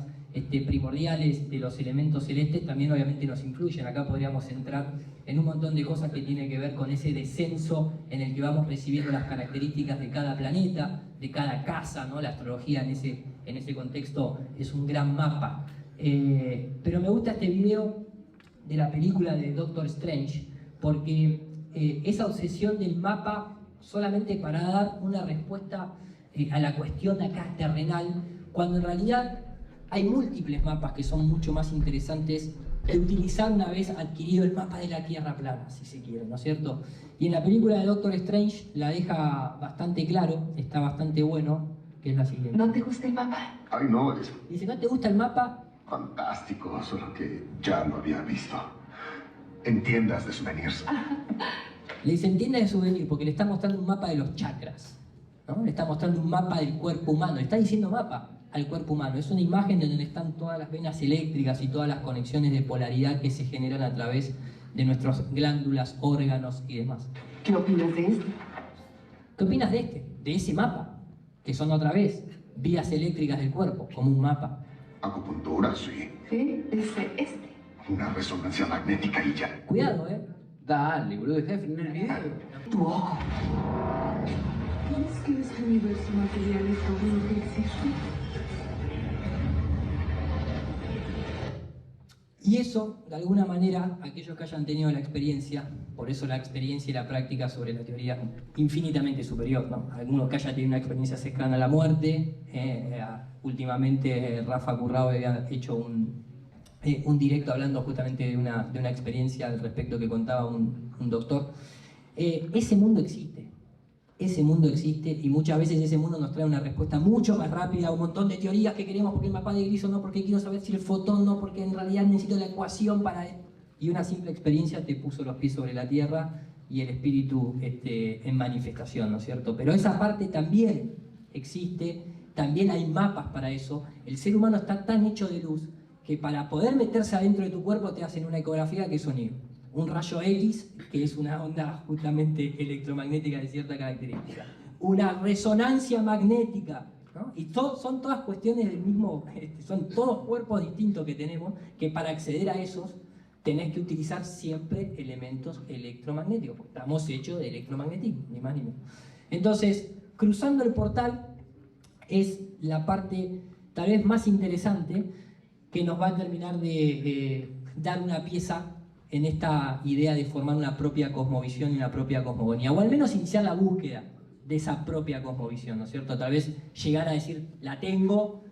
primordiales de los elementos celestes también obviamente nos influyen. Acá podríamos entrar en un montón de cosas que tienen que ver con ese descenso en el que vamos recibiendo las características de cada planeta, de cada casa, ¿no? La astrología en ese contexto es un gran mapa. Pero me gusta este video de la película de Doctor Strange, porque esa obsesión del mapa solamente para dar una respuesta a la cuestión acá terrenal, cuando en realidad hay múltiples mapas que son mucho más interesantes de utilizar una vez adquirido el mapa de la Tierra plana, si se quiere, ¿no es cierto? Y en la película de Doctor Strange la deja bastante claro, está bastante bueno, que es la siguiente. ¿No te gusta el mapa? Ay, no, es Dice, ¿no te gusta el mapa? fantástico, solo que ya lo había visto. En tiendas de souvenirs. Le dice, en tiendas de souvenir, porque le está mostrando un mapa de los chakras, ¿no? Le está mostrando un mapa del cuerpo humano, le está diciendo mapa al cuerpo humano. Es una imagen de donde están todas las venas eléctricas y todas las conexiones de polaridad que se generan a través de nuestras glándulas, órganos y demás. ¿Qué opinas de esto? ¿Qué opinas de ese mapa? Que son otra vez vías eléctricas del cuerpo, como un mapa. Acupuntura, sí. Sí, dice este. Una resonancia magnética y ya. Cuidado, Dale, boludo, dejá de frenar el video. Tu ojo. ¿Crees que este universo material es todo lo que existe? Y eso, de alguna manera, aquellos que hayan tenido la experiencia, por eso la experiencia y la práctica sobre la teoría infinitamente superior, ¿no? Algunos que hayan tenido una experiencia cercana a la muerte, últimamente Rafa Currao había hecho un directo hablando justamente de una experiencia al respecto que contaba un doctor. Ese mundo existe. Ese mundo existe y muchas veces ese mundo nos trae una respuesta mucho más rápida a un montón de teorías que queremos porque el mapa de gris o no, porque quiero saber si el fotón no, porque en realidad necesito la ecuación para... Y una simple experiencia te puso los pies sobre la tierra y el espíritu en manifestación, ¿no es cierto? Pero esa parte también existe, también hay mapas para eso. El ser humano está tan hecho de luz que para poder meterse adentro de tu cuerpo te hacen una ecografía que es sonido. Un rayo X, que es una onda justamente electromagnética de cierta característica. Una resonancia magnética, ¿no? Y son todas cuestiones del mismo, son todos cuerpos distintos que tenemos, que para acceder a esos tenés que utilizar siempre elementos electromagnéticos, porque estamos hechos de electromagnetismo, ni más ni menos. Entonces, cruzando el portal es la parte tal vez más interesante que nos va a terminar de dar una pieza en esta idea de formar una propia cosmovisión y una propia cosmogonía, o al menos iniciar la búsqueda de esa propia cosmovisión, ¿no es cierto? Tal vez llegar a decir, la tengo,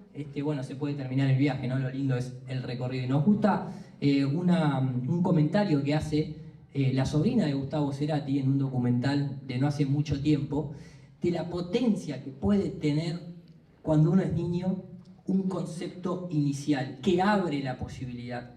bueno, se puede terminar el viaje, ¿no? Lo lindo es el recorrido. Y nos gusta un comentario que hace la sobrina de Gustavo Cerati en un documental de no hace mucho tiempo, de la potencia que puede tener cuando uno es niño un concepto inicial que abre la posibilidad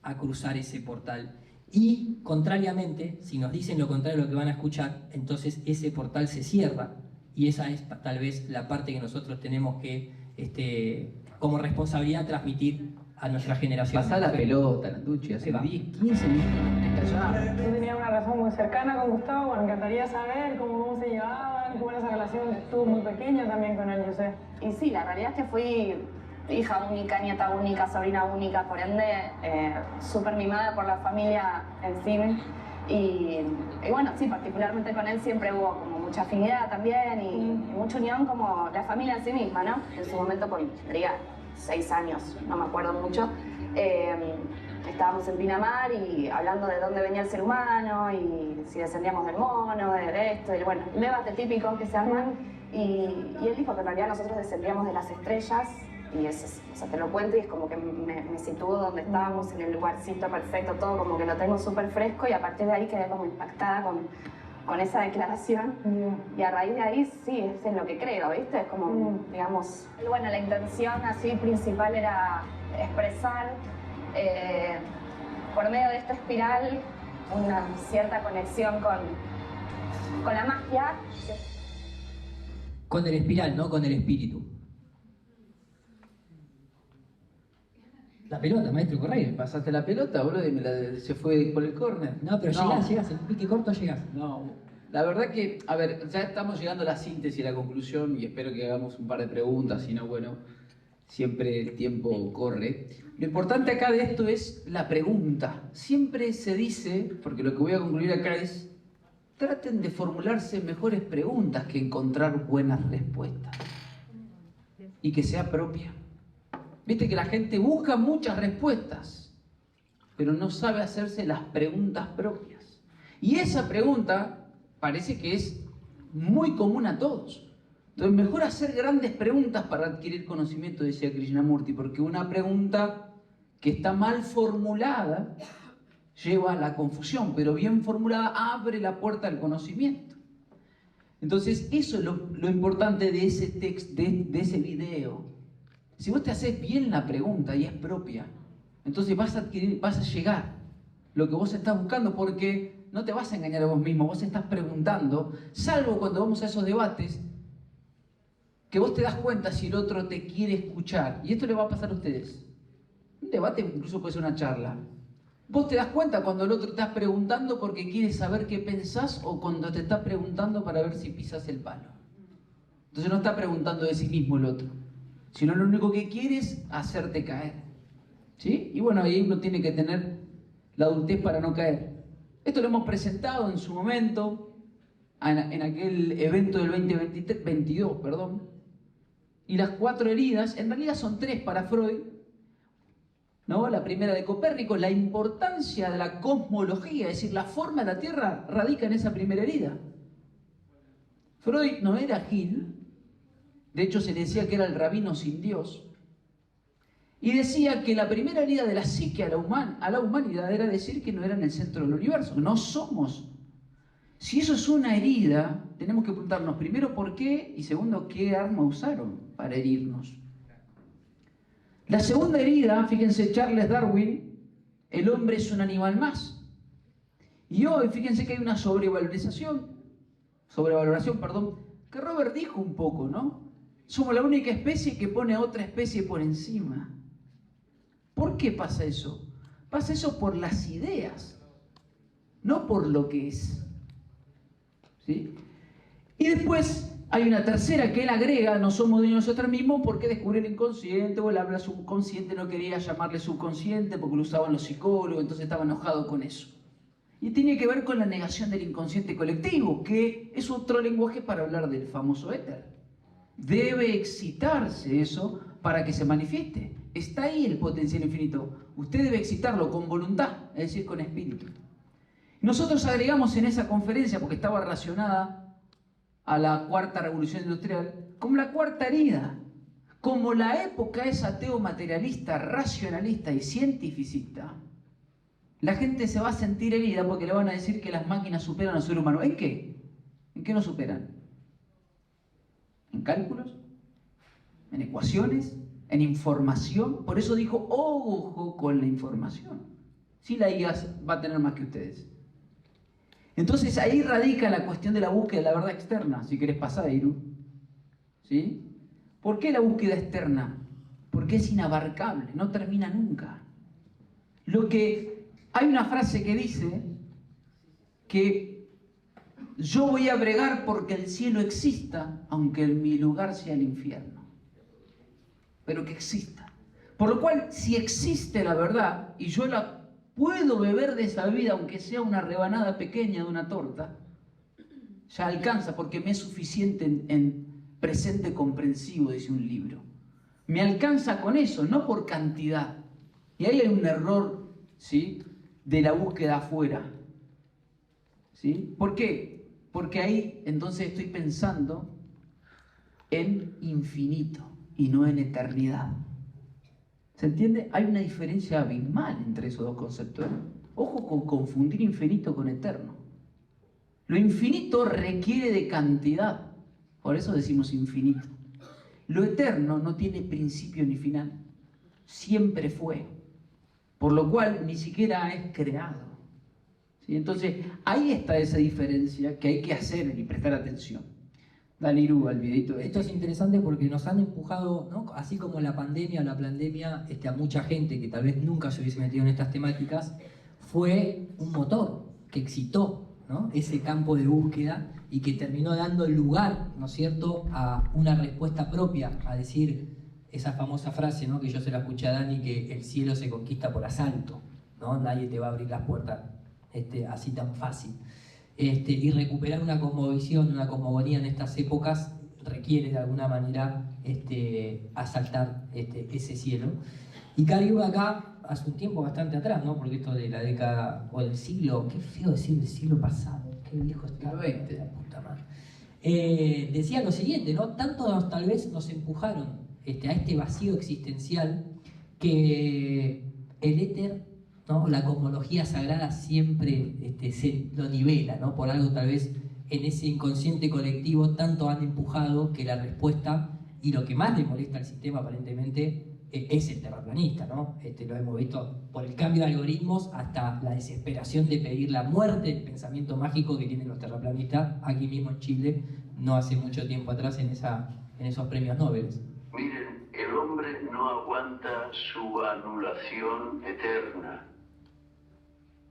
a cruzar ese portal. Y, contrariamente, si nos dicen lo contrario de lo que van a escuchar, entonces ese portal se cierra. Y esa es tal vez la parte que nosotros tenemos que, como responsabilidad, transmitir a nuestra generación. Pasá la pelota, Landucci, hace 10, 15 minutos. Yo tenía una relación muy cercana con Gustavo, bueno, me encantaría saber cómo se llevaban, cómo era esa relación. Estuvo muy pequeña también con él, yo sé. Y sí, la realidad es que fui hija única, nieta única, sobrina única, por ende, súper mimada por la familia en sí. Y bueno, sí, particularmente con él siempre hubo como mucha afinidad también y mucha unión como la familia en sí misma, ¿no? En su momento, tendría 6 años, no me acuerdo mucho, estábamos en Pinamar y hablando de dónde venía el ser humano y si descendíamos del mono, de esto, y bueno, un debate típico que se arman. Y él dijo que en realidad nosotros descendíamos de las estrellas. Y eso, o sea, te lo cuento y es como que me sitúo donde estábamos, en el lugarcito perfecto, todo como que lo tengo súper fresco y a partir de ahí quedé como impactada con esa declaración. Y a raíz de ahí, sí, es en lo que creo, ¿viste? Es como, digamos, bueno, la intención así principal era expresar por medio de esta espiral una cierta conexión con la magia. Con el espiral, no con el espíritu. La pelota, maestro Correa. Pasaste la pelota, boludo, y se fue por el córner. No, pero llegás, el pique corto llegás. No, la verdad que, a ver, ya estamos llegando a la síntesis y a la conclusión y espero que hagamos un par de preguntas, si no, bueno, siempre el tiempo corre. Lo importante acá de esto es la pregunta. Siempre se dice, porque lo que voy a concluir acá es, traten de formularse mejores preguntas que encontrar buenas respuestas. Y que sea propia. Viste que la gente busca muchas respuestas, pero no sabe hacerse las preguntas propias. Y esa pregunta parece que es muy común a todos. Entonces, mejor hacer grandes preguntas para adquirir conocimiento, decía Krishnamurti, porque una pregunta que está mal formulada lleva a la confusión, pero bien formulada abre la puerta al conocimiento. Entonces, eso es lo importante de ese texto, de ese video. Si vos te haces bien la pregunta y es propia, entonces vas a llegar lo que vos estás buscando, porque no te vas a engañar a vos mismo, vos estás preguntando, salvo cuando vamos a esos debates, que vos te das cuenta si el otro te quiere escuchar. Y esto le va a pasar a ustedes. Un debate incluso puede ser una charla. Vos te das cuenta cuando el otro te está preguntando porque quiere saber qué pensás o cuando te está preguntando para ver si pisas el palo. Entonces no está preguntando de sí mismo el otro, sino lo único que quiere es hacerte caer. ¿Sí? Y bueno, ahí uno tiene que tener la adultez para no caer. Esto lo hemos presentado en su momento, en aquel evento del 2022, Y las 4 heridas, en realidad son 3 para Freud, ¿no? La primera de Copérnico, la importancia de la cosmología, es decir, la forma de la Tierra radica en esa primera herida. Freud no era Gil, de hecho se le decía que era el rabino sin Dios, y decía que la primera herida de la psique a la humanidad era decir que no era en el centro del universo, no somos. Si eso es una herida, tenemos que preguntarnos primero por qué y segundo qué arma usaron para herirnos. La segunda herida, fíjense, Charles Darwin, el hombre es un animal más. Y hoy, fíjense que hay una sobrevaloración, que Robert dijo un poco, ¿no? Somos la única especie que pone a otra especie por encima. ¿Por qué pasa eso? Pasa eso por las ideas, no por lo que es. ¿Sí? Y después hay una tercera que él agrega, no somos dueños de nosotros mismos porque descubrió el inconsciente, o él habla subconsciente, no quería llamarle subconsciente porque lo usaban los psicólogos, entonces estaba enojado con eso. Y tiene que ver con la negación del inconsciente colectivo, que es otro lenguaje para hablar del famoso éter. Debe excitarse eso para que se manifieste. Está ahí el potencial infinito. Usted debe excitarlo con voluntad, es decir, con espíritu. Nosotros agregamos en esa conferencia, porque estaba relacionada a la cuarta revolución industrial, como la cuarta herida. Como la época es ateo materialista, racionalista y cientificista, la gente se va a sentir herida porque le van a decir que las máquinas superan al ser humano. ¿En qué? ¿En qué nos superan? ¿En cálculos? ¿En ecuaciones? ¿En información? Por eso dijo, ojo con la información. Si la IA va a tener más que ustedes. Entonces ahí radica la cuestión de la búsqueda de la verdad externa. Si querés pasar, Iru. ¿Sí? ¿Por qué la búsqueda externa? Porque es inabarcable, no termina nunca. Hay una frase que dice que yo voy a bregar porque el cielo exista, aunque en mi lugar sea el infierno. Pero que exista. Por lo cual, si existe la verdad, y yo la puedo beber de esa bebida, aunque sea una rebanada pequeña de una torta, ya alcanza, porque me es suficiente en presente comprensivo, dice un libro. Me alcanza con eso, no por cantidad. Y ahí hay un error, ¿sí?, de la búsqueda afuera. ¿Sí? ¿Por qué? Porque ahí entonces estoy pensando en infinito y no en eternidad. ¿Se entiende? Hay una diferencia abismal entre esos dos conceptos. Ojo con confundir infinito con eterno. Lo infinito requiere de cantidad, por eso decimos infinito. Lo eterno no tiene principio ni final, siempre fue, por lo cual ni siquiera es creado. ¿Sí? Entonces, ahí está esa diferencia que hay que hacer y prestar atención. Dale, Iru, al videito. Esto es interesante porque nos han empujado, ¿no?, así como la pandemia a mucha gente que tal vez nunca se hubiese metido en estas temáticas, fue un motor que excitó, ¿no?, ese campo de búsqueda y que terminó dando lugar, ¿no es cierto?, a una respuesta propia, a decir esa famosa frase, ¿no?, que yo se la escuché a Dani, que el cielo se conquista por asalto, ¿no? Nadie te va a abrir las puertas así tan fácil. Y recuperar una cosmovisión, una cosmogonía en estas épocas requiere de alguna manera asaltar ese cielo. Y Caribe acá, hace un tiempo bastante atrás, ¿no?, porque esto de la década o del siglo, qué feo decir del siglo pasado, qué viejo está, la puta madre. Decía lo siguiente, ¿no? Tanto tal vez nos empujaron a este vacío existencial que el éter, ¿no?, la cosmología sagrada siempre se lo nivela, ¿no? Por algo tal vez en ese inconsciente colectivo tanto han empujado que la respuesta y lo que más le molesta al sistema aparentemente es el terraplanista, ¿no? Lo hemos visto por el cambio de algoritmos hasta la desesperación de pedir la muerte del pensamiento mágico que tienen los terraplanistas aquí mismo en Chile, no hace mucho tiempo atrás en esos premios Nobel. Miren, el hombre no aguanta su anulación eterna.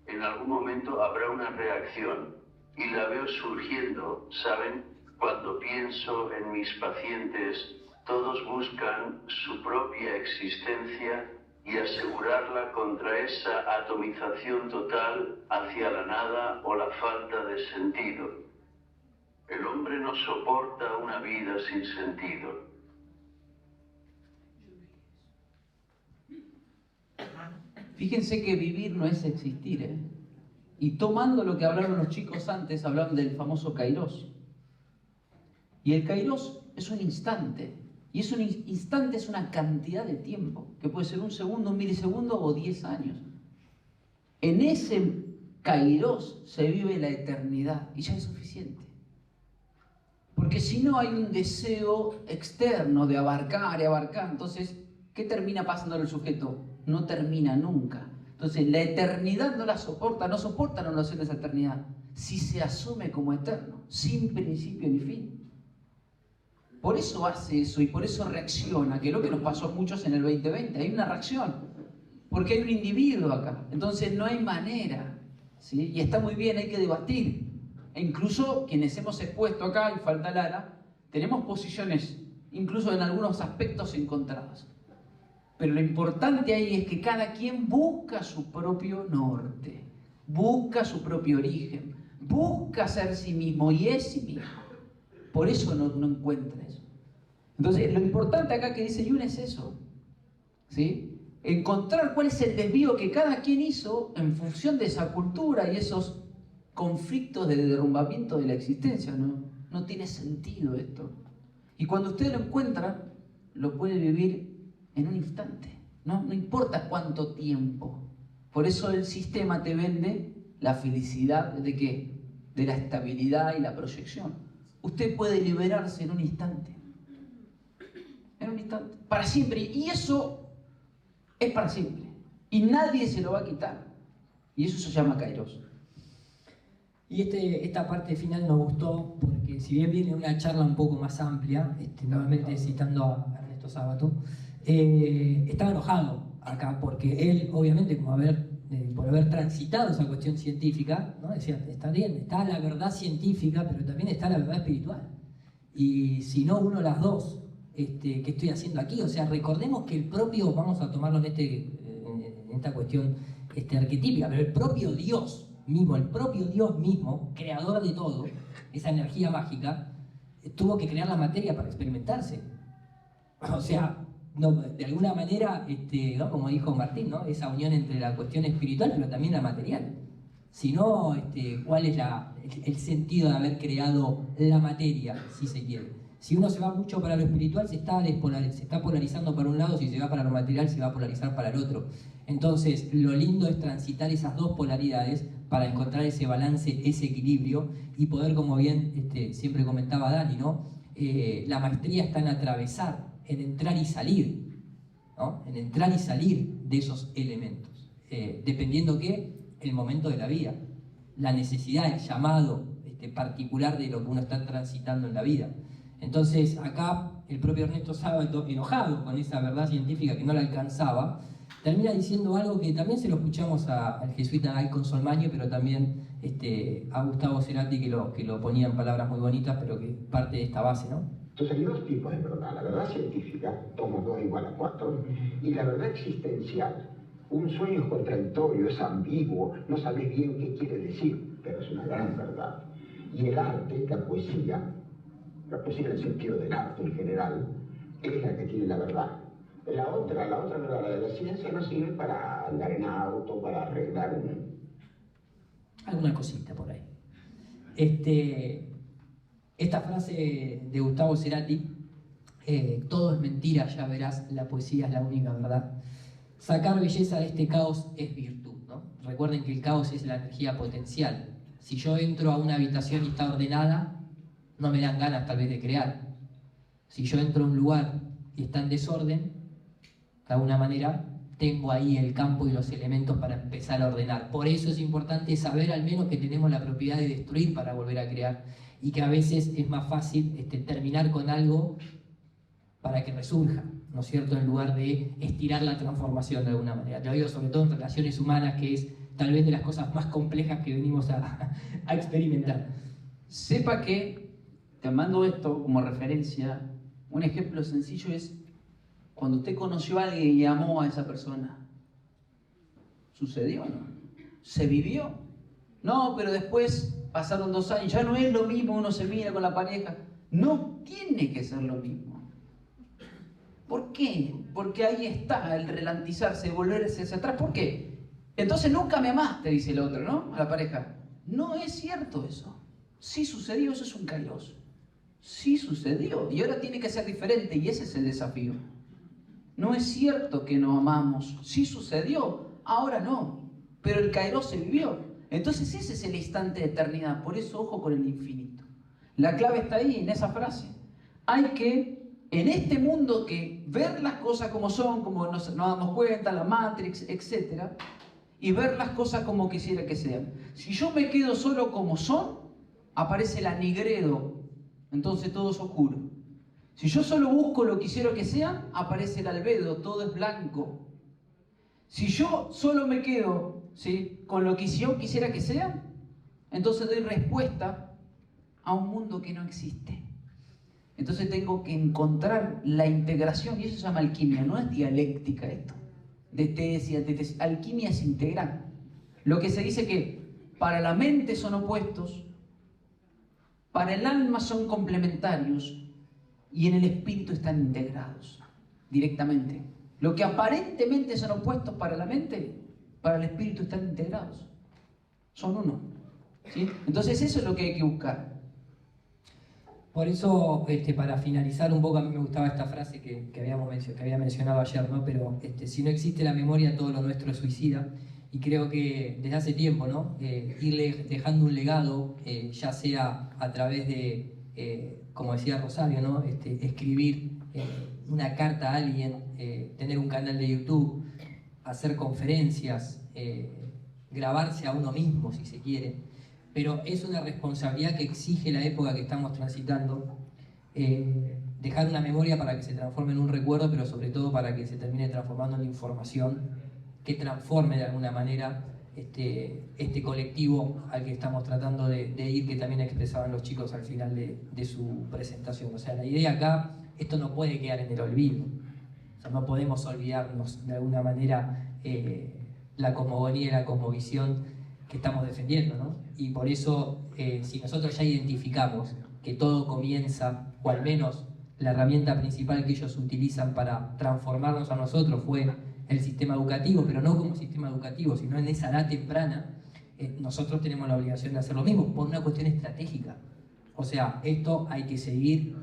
en algún momento habrá una reacción y la veo surgiendo, ¿saben? Cuando pienso en mis pacientes, todos buscan su propia existencia y asegurarla contra esa atomización total hacia la nada o la falta de sentido. El hombre no soporta una vida sin sentido. Fíjense que vivir no es existir, ¿eh? Y tomando lo que hablaron los chicos antes, hablaban del famoso kairos. Y el kairos es un instante. Y es un instante, es una cantidad de tiempo, que puede ser un segundo, un milisegundo o 10 años. En ese kairos se vive la eternidad y ya es suficiente. Porque si no hay un deseo externo de abarcar y abarcar, entonces, ¿qué termina pasando al sujeto? No termina nunca. Entonces, la eternidad no la soporta, no soporta la noción de esa eternidad, si se asume como eterno, sin principio ni fin. Por eso hace eso y por eso reacciona, que es lo que nos pasó a muchos en el 2020. Hay una reacción, porque hay un individuo acá. Entonces no hay manera, ¿sí? Y está muy bien, hay que debatir. E incluso quienes hemos expuesto acá, y falta Lara, tenemos posiciones, incluso en algunos aspectos encontradas. Pero lo importante ahí es que cada quien busca su propio norte, busca su propio origen, busca ser sí mismo y es sí mismo. Por eso no encuentra eso. Entonces, lo importante acá que dice Jung es eso, ¿sí? Encontrar cuál es el desvío que cada quien hizo en función de esa cultura y esos conflictos de derrumbamiento de la existencia. No tiene sentido esto. Y cuando usted lo encuentra, lo puede vivir en un instante. No importa cuánto tiempo. Por eso el sistema te vende la felicidad ¿de qué? De la estabilidad y la proyección. Usted puede liberarse en un instante. En un instante. Para siempre. Y eso es para siempre. Y nadie se lo va a quitar. Y eso se llama kairos. Y esta parte final nos gustó porque si bien viene una charla un poco más amplia, nuevamente citando a Ernesto Sábato, estaba enojado acá porque él, obviamente, por haber transitado esa cuestión científica, ¿no? Decía, está bien, está la verdad científica, pero también está la verdad espiritual. Y si no uno las dos, ¿qué estoy haciendo aquí? O sea, recordemos que el propio, vamos a tomarlo en esta cuestión arquetípica, pero el propio Dios mismo, creador de todo, esa energía mágica, tuvo que crear la materia para experimentarse. O sea, de alguna manera, ¿no? Como dijo Martín, ¿no? Esa unión entre la cuestión espiritual pero también la material. Si no, ¿cuál es el sentido de haber creado la materia, si se quiere? Si uno se va mucho para lo espiritual, se está polarizando para un lado, si se va para lo material, se va a polarizar para el otro. Entonces, lo lindo es transitar esas dos polaridades para encontrar ese balance, ese equilibrio y poder, como bien siempre comentaba Dani, ¿no? La maestría está en atravesar, en entrar y salir, ¿no? En entrar y salir de esos elementos, dependiendo el momento de la vida, la necesidad, el llamado particular de lo que uno está transitando en la vida. Entonces acá el propio Ernesto Sábato, enojado con esa verdad científica que no la alcanzaba, termina diciendo algo que también se lo escuchamos al jesuita Alcon Solmaño, pero también a Gustavo Cerati que lo ponía en palabras muy bonitas, pero que parte de esta base, ¿no? Entonces hay dos tipos de verdad, la verdad científica, tomo 2 igual a 4, y la verdad existencial. Un sueño es contradictorio, es ambiguo, no sabes bien qué quiere decir, pero es una gran verdad. Y el arte, la poesía en el sentido del arte en general, es la que tiene la verdad. La otra verdad, la de la ciencia, no sirve para andar en auto, para arreglar alguna cosita por ahí. Esta frase de Gustavo Cerati, todo es mentira, ya verás, la poesía es la única verdad. Sacar belleza de este caos es virtud, ¿no? Recuerden que el caos es la energía potencial. Si yo entro a una habitación y está ordenada, no me dan ganas tal vez de crear. Si yo entro a un lugar y está en desorden, de alguna manera tengo ahí el campo y los elementos para empezar a ordenar. Por eso es importante saber al menos que tenemos la propiedad de destruir para volver a crear y que a veces es más fácil terminar con algo para que resurja, ¿no es cierto?, en lugar de estirar la transformación de alguna manera. Te lo digo sobre todo en relaciones humanas, que es tal vez de las cosas más complejas que venimos a experimentar. Sepa que, te mando esto como referencia, un ejemplo sencillo es cuando usted conoció a alguien y amó a esa persona. ¿Sucedió o no? ¿Se vivió? No, pero después pasaron 2 años, ya no es lo mismo, uno se mira con la pareja. No tiene que ser lo mismo. ¿Por qué? Porque ahí está el relantizarse, volverse hacia atrás. ¿Por qué? Entonces nunca me amaste, dice el otro, ¿no? A la pareja. No es cierto eso. Sí sucedió, eso es un kairos. Sí sucedió. Y ahora tiene que ser diferente y ese es el desafío. No es cierto que no amamos. Sí sucedió, ahora no. Pero el kairos se vivió. Entonces ese es el instante de eternidad. Por eso ojo con el infinito. La clave está ahí, en esa frase. Hay que, en este mundo, que ver las cosas como son, como nos damos cuenta, la Matrix, etc. Y ver las cosas como quisiera que sean. Si yo me quedo solo como son, aparece el anigredo. Entonces todo es oscuro. Si yo solo busco lo que quiero que sean, aparece el albedo, todo es blanco. Si yo solo me quedo, ¿sí?, con lo que yo quisiera que sea, entonces doy respuesta a un mundo que no existe. Entonces tengo que encontrar la integración, y eso se llama alquimia, no es dialéctica esto, de tesis y antítesis. Alquimia es integral. Lo que se dice que para la mente son opuestos, para el alma son complementarios, y en el espíritu están integrados directamente. Lo que aparentemente son opuestos para la mente, para el espíritu están integrados. Son uno. ¿Sí? Entonces eso es lo que hay que buscar. Por eso, para finalizar un poco, a mí me gustaba esta frase que había mencionado ayer, ¿no? Pero si no existe la memoria, todo lo nuestro es suicida. Y creo que desde hace tiempo, ¿no? Ir dejando un legado, ya sea a través de, como decía Rosario, ¿no? Escribir una carta a alguien, tener un canal de YouTube, hacer conferencias, grabarse a uno mismo, si se quiere. Pero es una responsabilidad que exige la época que estamos transitando, dejar una memoria para que se transforme en un recuerdo, pero sobre todo para que se termine transformando en información que transforme de alguna manera este colectivo al que estamos tratando de ir, que también expresaban los chicos al final de su presentación. O sea, la idea acá, esto no puede quedar en el olvido. O sea, no podemos olvidarnos de alguna manera la cosmogonía y la cosmovisión que estamos defendiendo, ¿no? Y por eso, si nosotros ya identificamos que todo comienza, o al menos la herramienta principal que ellos utilizan para transformarnos a nosotros fue el sistema educativo, pero no como sistema educativo, sino en esa edad temprana, nosotros tenemos la obligación de hacer lo mismo, por una cuestión estratégica. O sea, esto hay que seguir,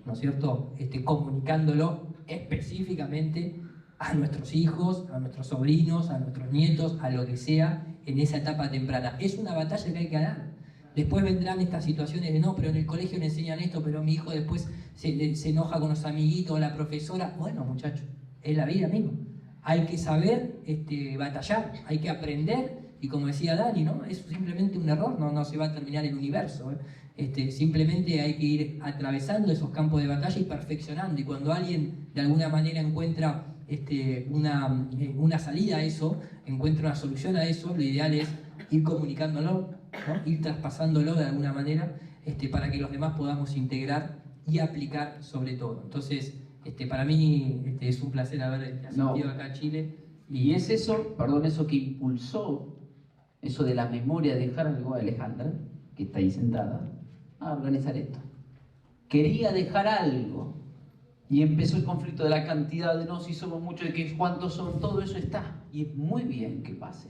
¿no es cierto?, comunicándolo específicamente a nuestros hijos, a nuestros sobrinos, a nuestros nietos, a lo que sea, en esa etapa temprana. Es una batalla que hay que ganar. Después vendrán estas situaciones de no, pero en el colegio le enseñan esto, pero mi hijo después se enoja con los amiguitos, la profesora. Bueno, muchachos, es la vida misma. Hay que saber batallar, hay que aprender, y como decía Dani, ¿no? Es simplemente un error, no se va a terminar el universo. Simplemente hay que ir atravesando esos campos de batalla y perfeccionando. Y cuando alguien de alguna manera encuentra una salida a eso, encuentra una solución a eso, lo ideal es ir comunicándolo, ¿no? Ir traspasándolo de alguna manera, para que los demás podamos integrar y aplicar sobre todo. Entonces, para mí es un placer haber asistido acá a Chile. Y es eso, perdón, eso que impulsó, eso de la memoria, de dejar algo a Alejandra, que está ahí sentada, a organizar esto. Quería dejar algo. Y empezó el conflicto de la cantidad, de no, si somos muchos, de que cuántos son, todo eso está. Y es muy bien que pase.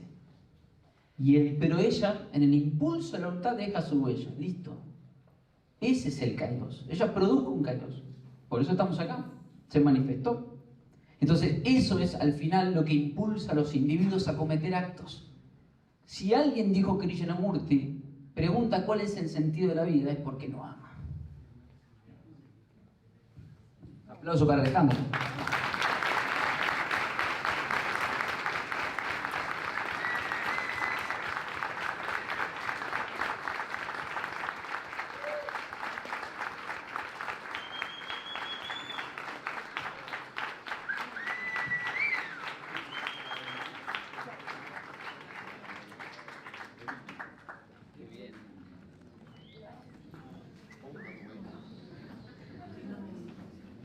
Pero ella, en el impulso de la voluntad, deja su huella. Listo. Ese es el kairos. Ella produjo un kairos. Por eso estamos acá. Se manifestó. Entonces, eso es al final lo que impulsa a los individuos a cometer actos. Si alguien dijo Krishnamurti, pregunta cuál es el sentido de la vida, es porque no ama. Aplauso para Alejandro.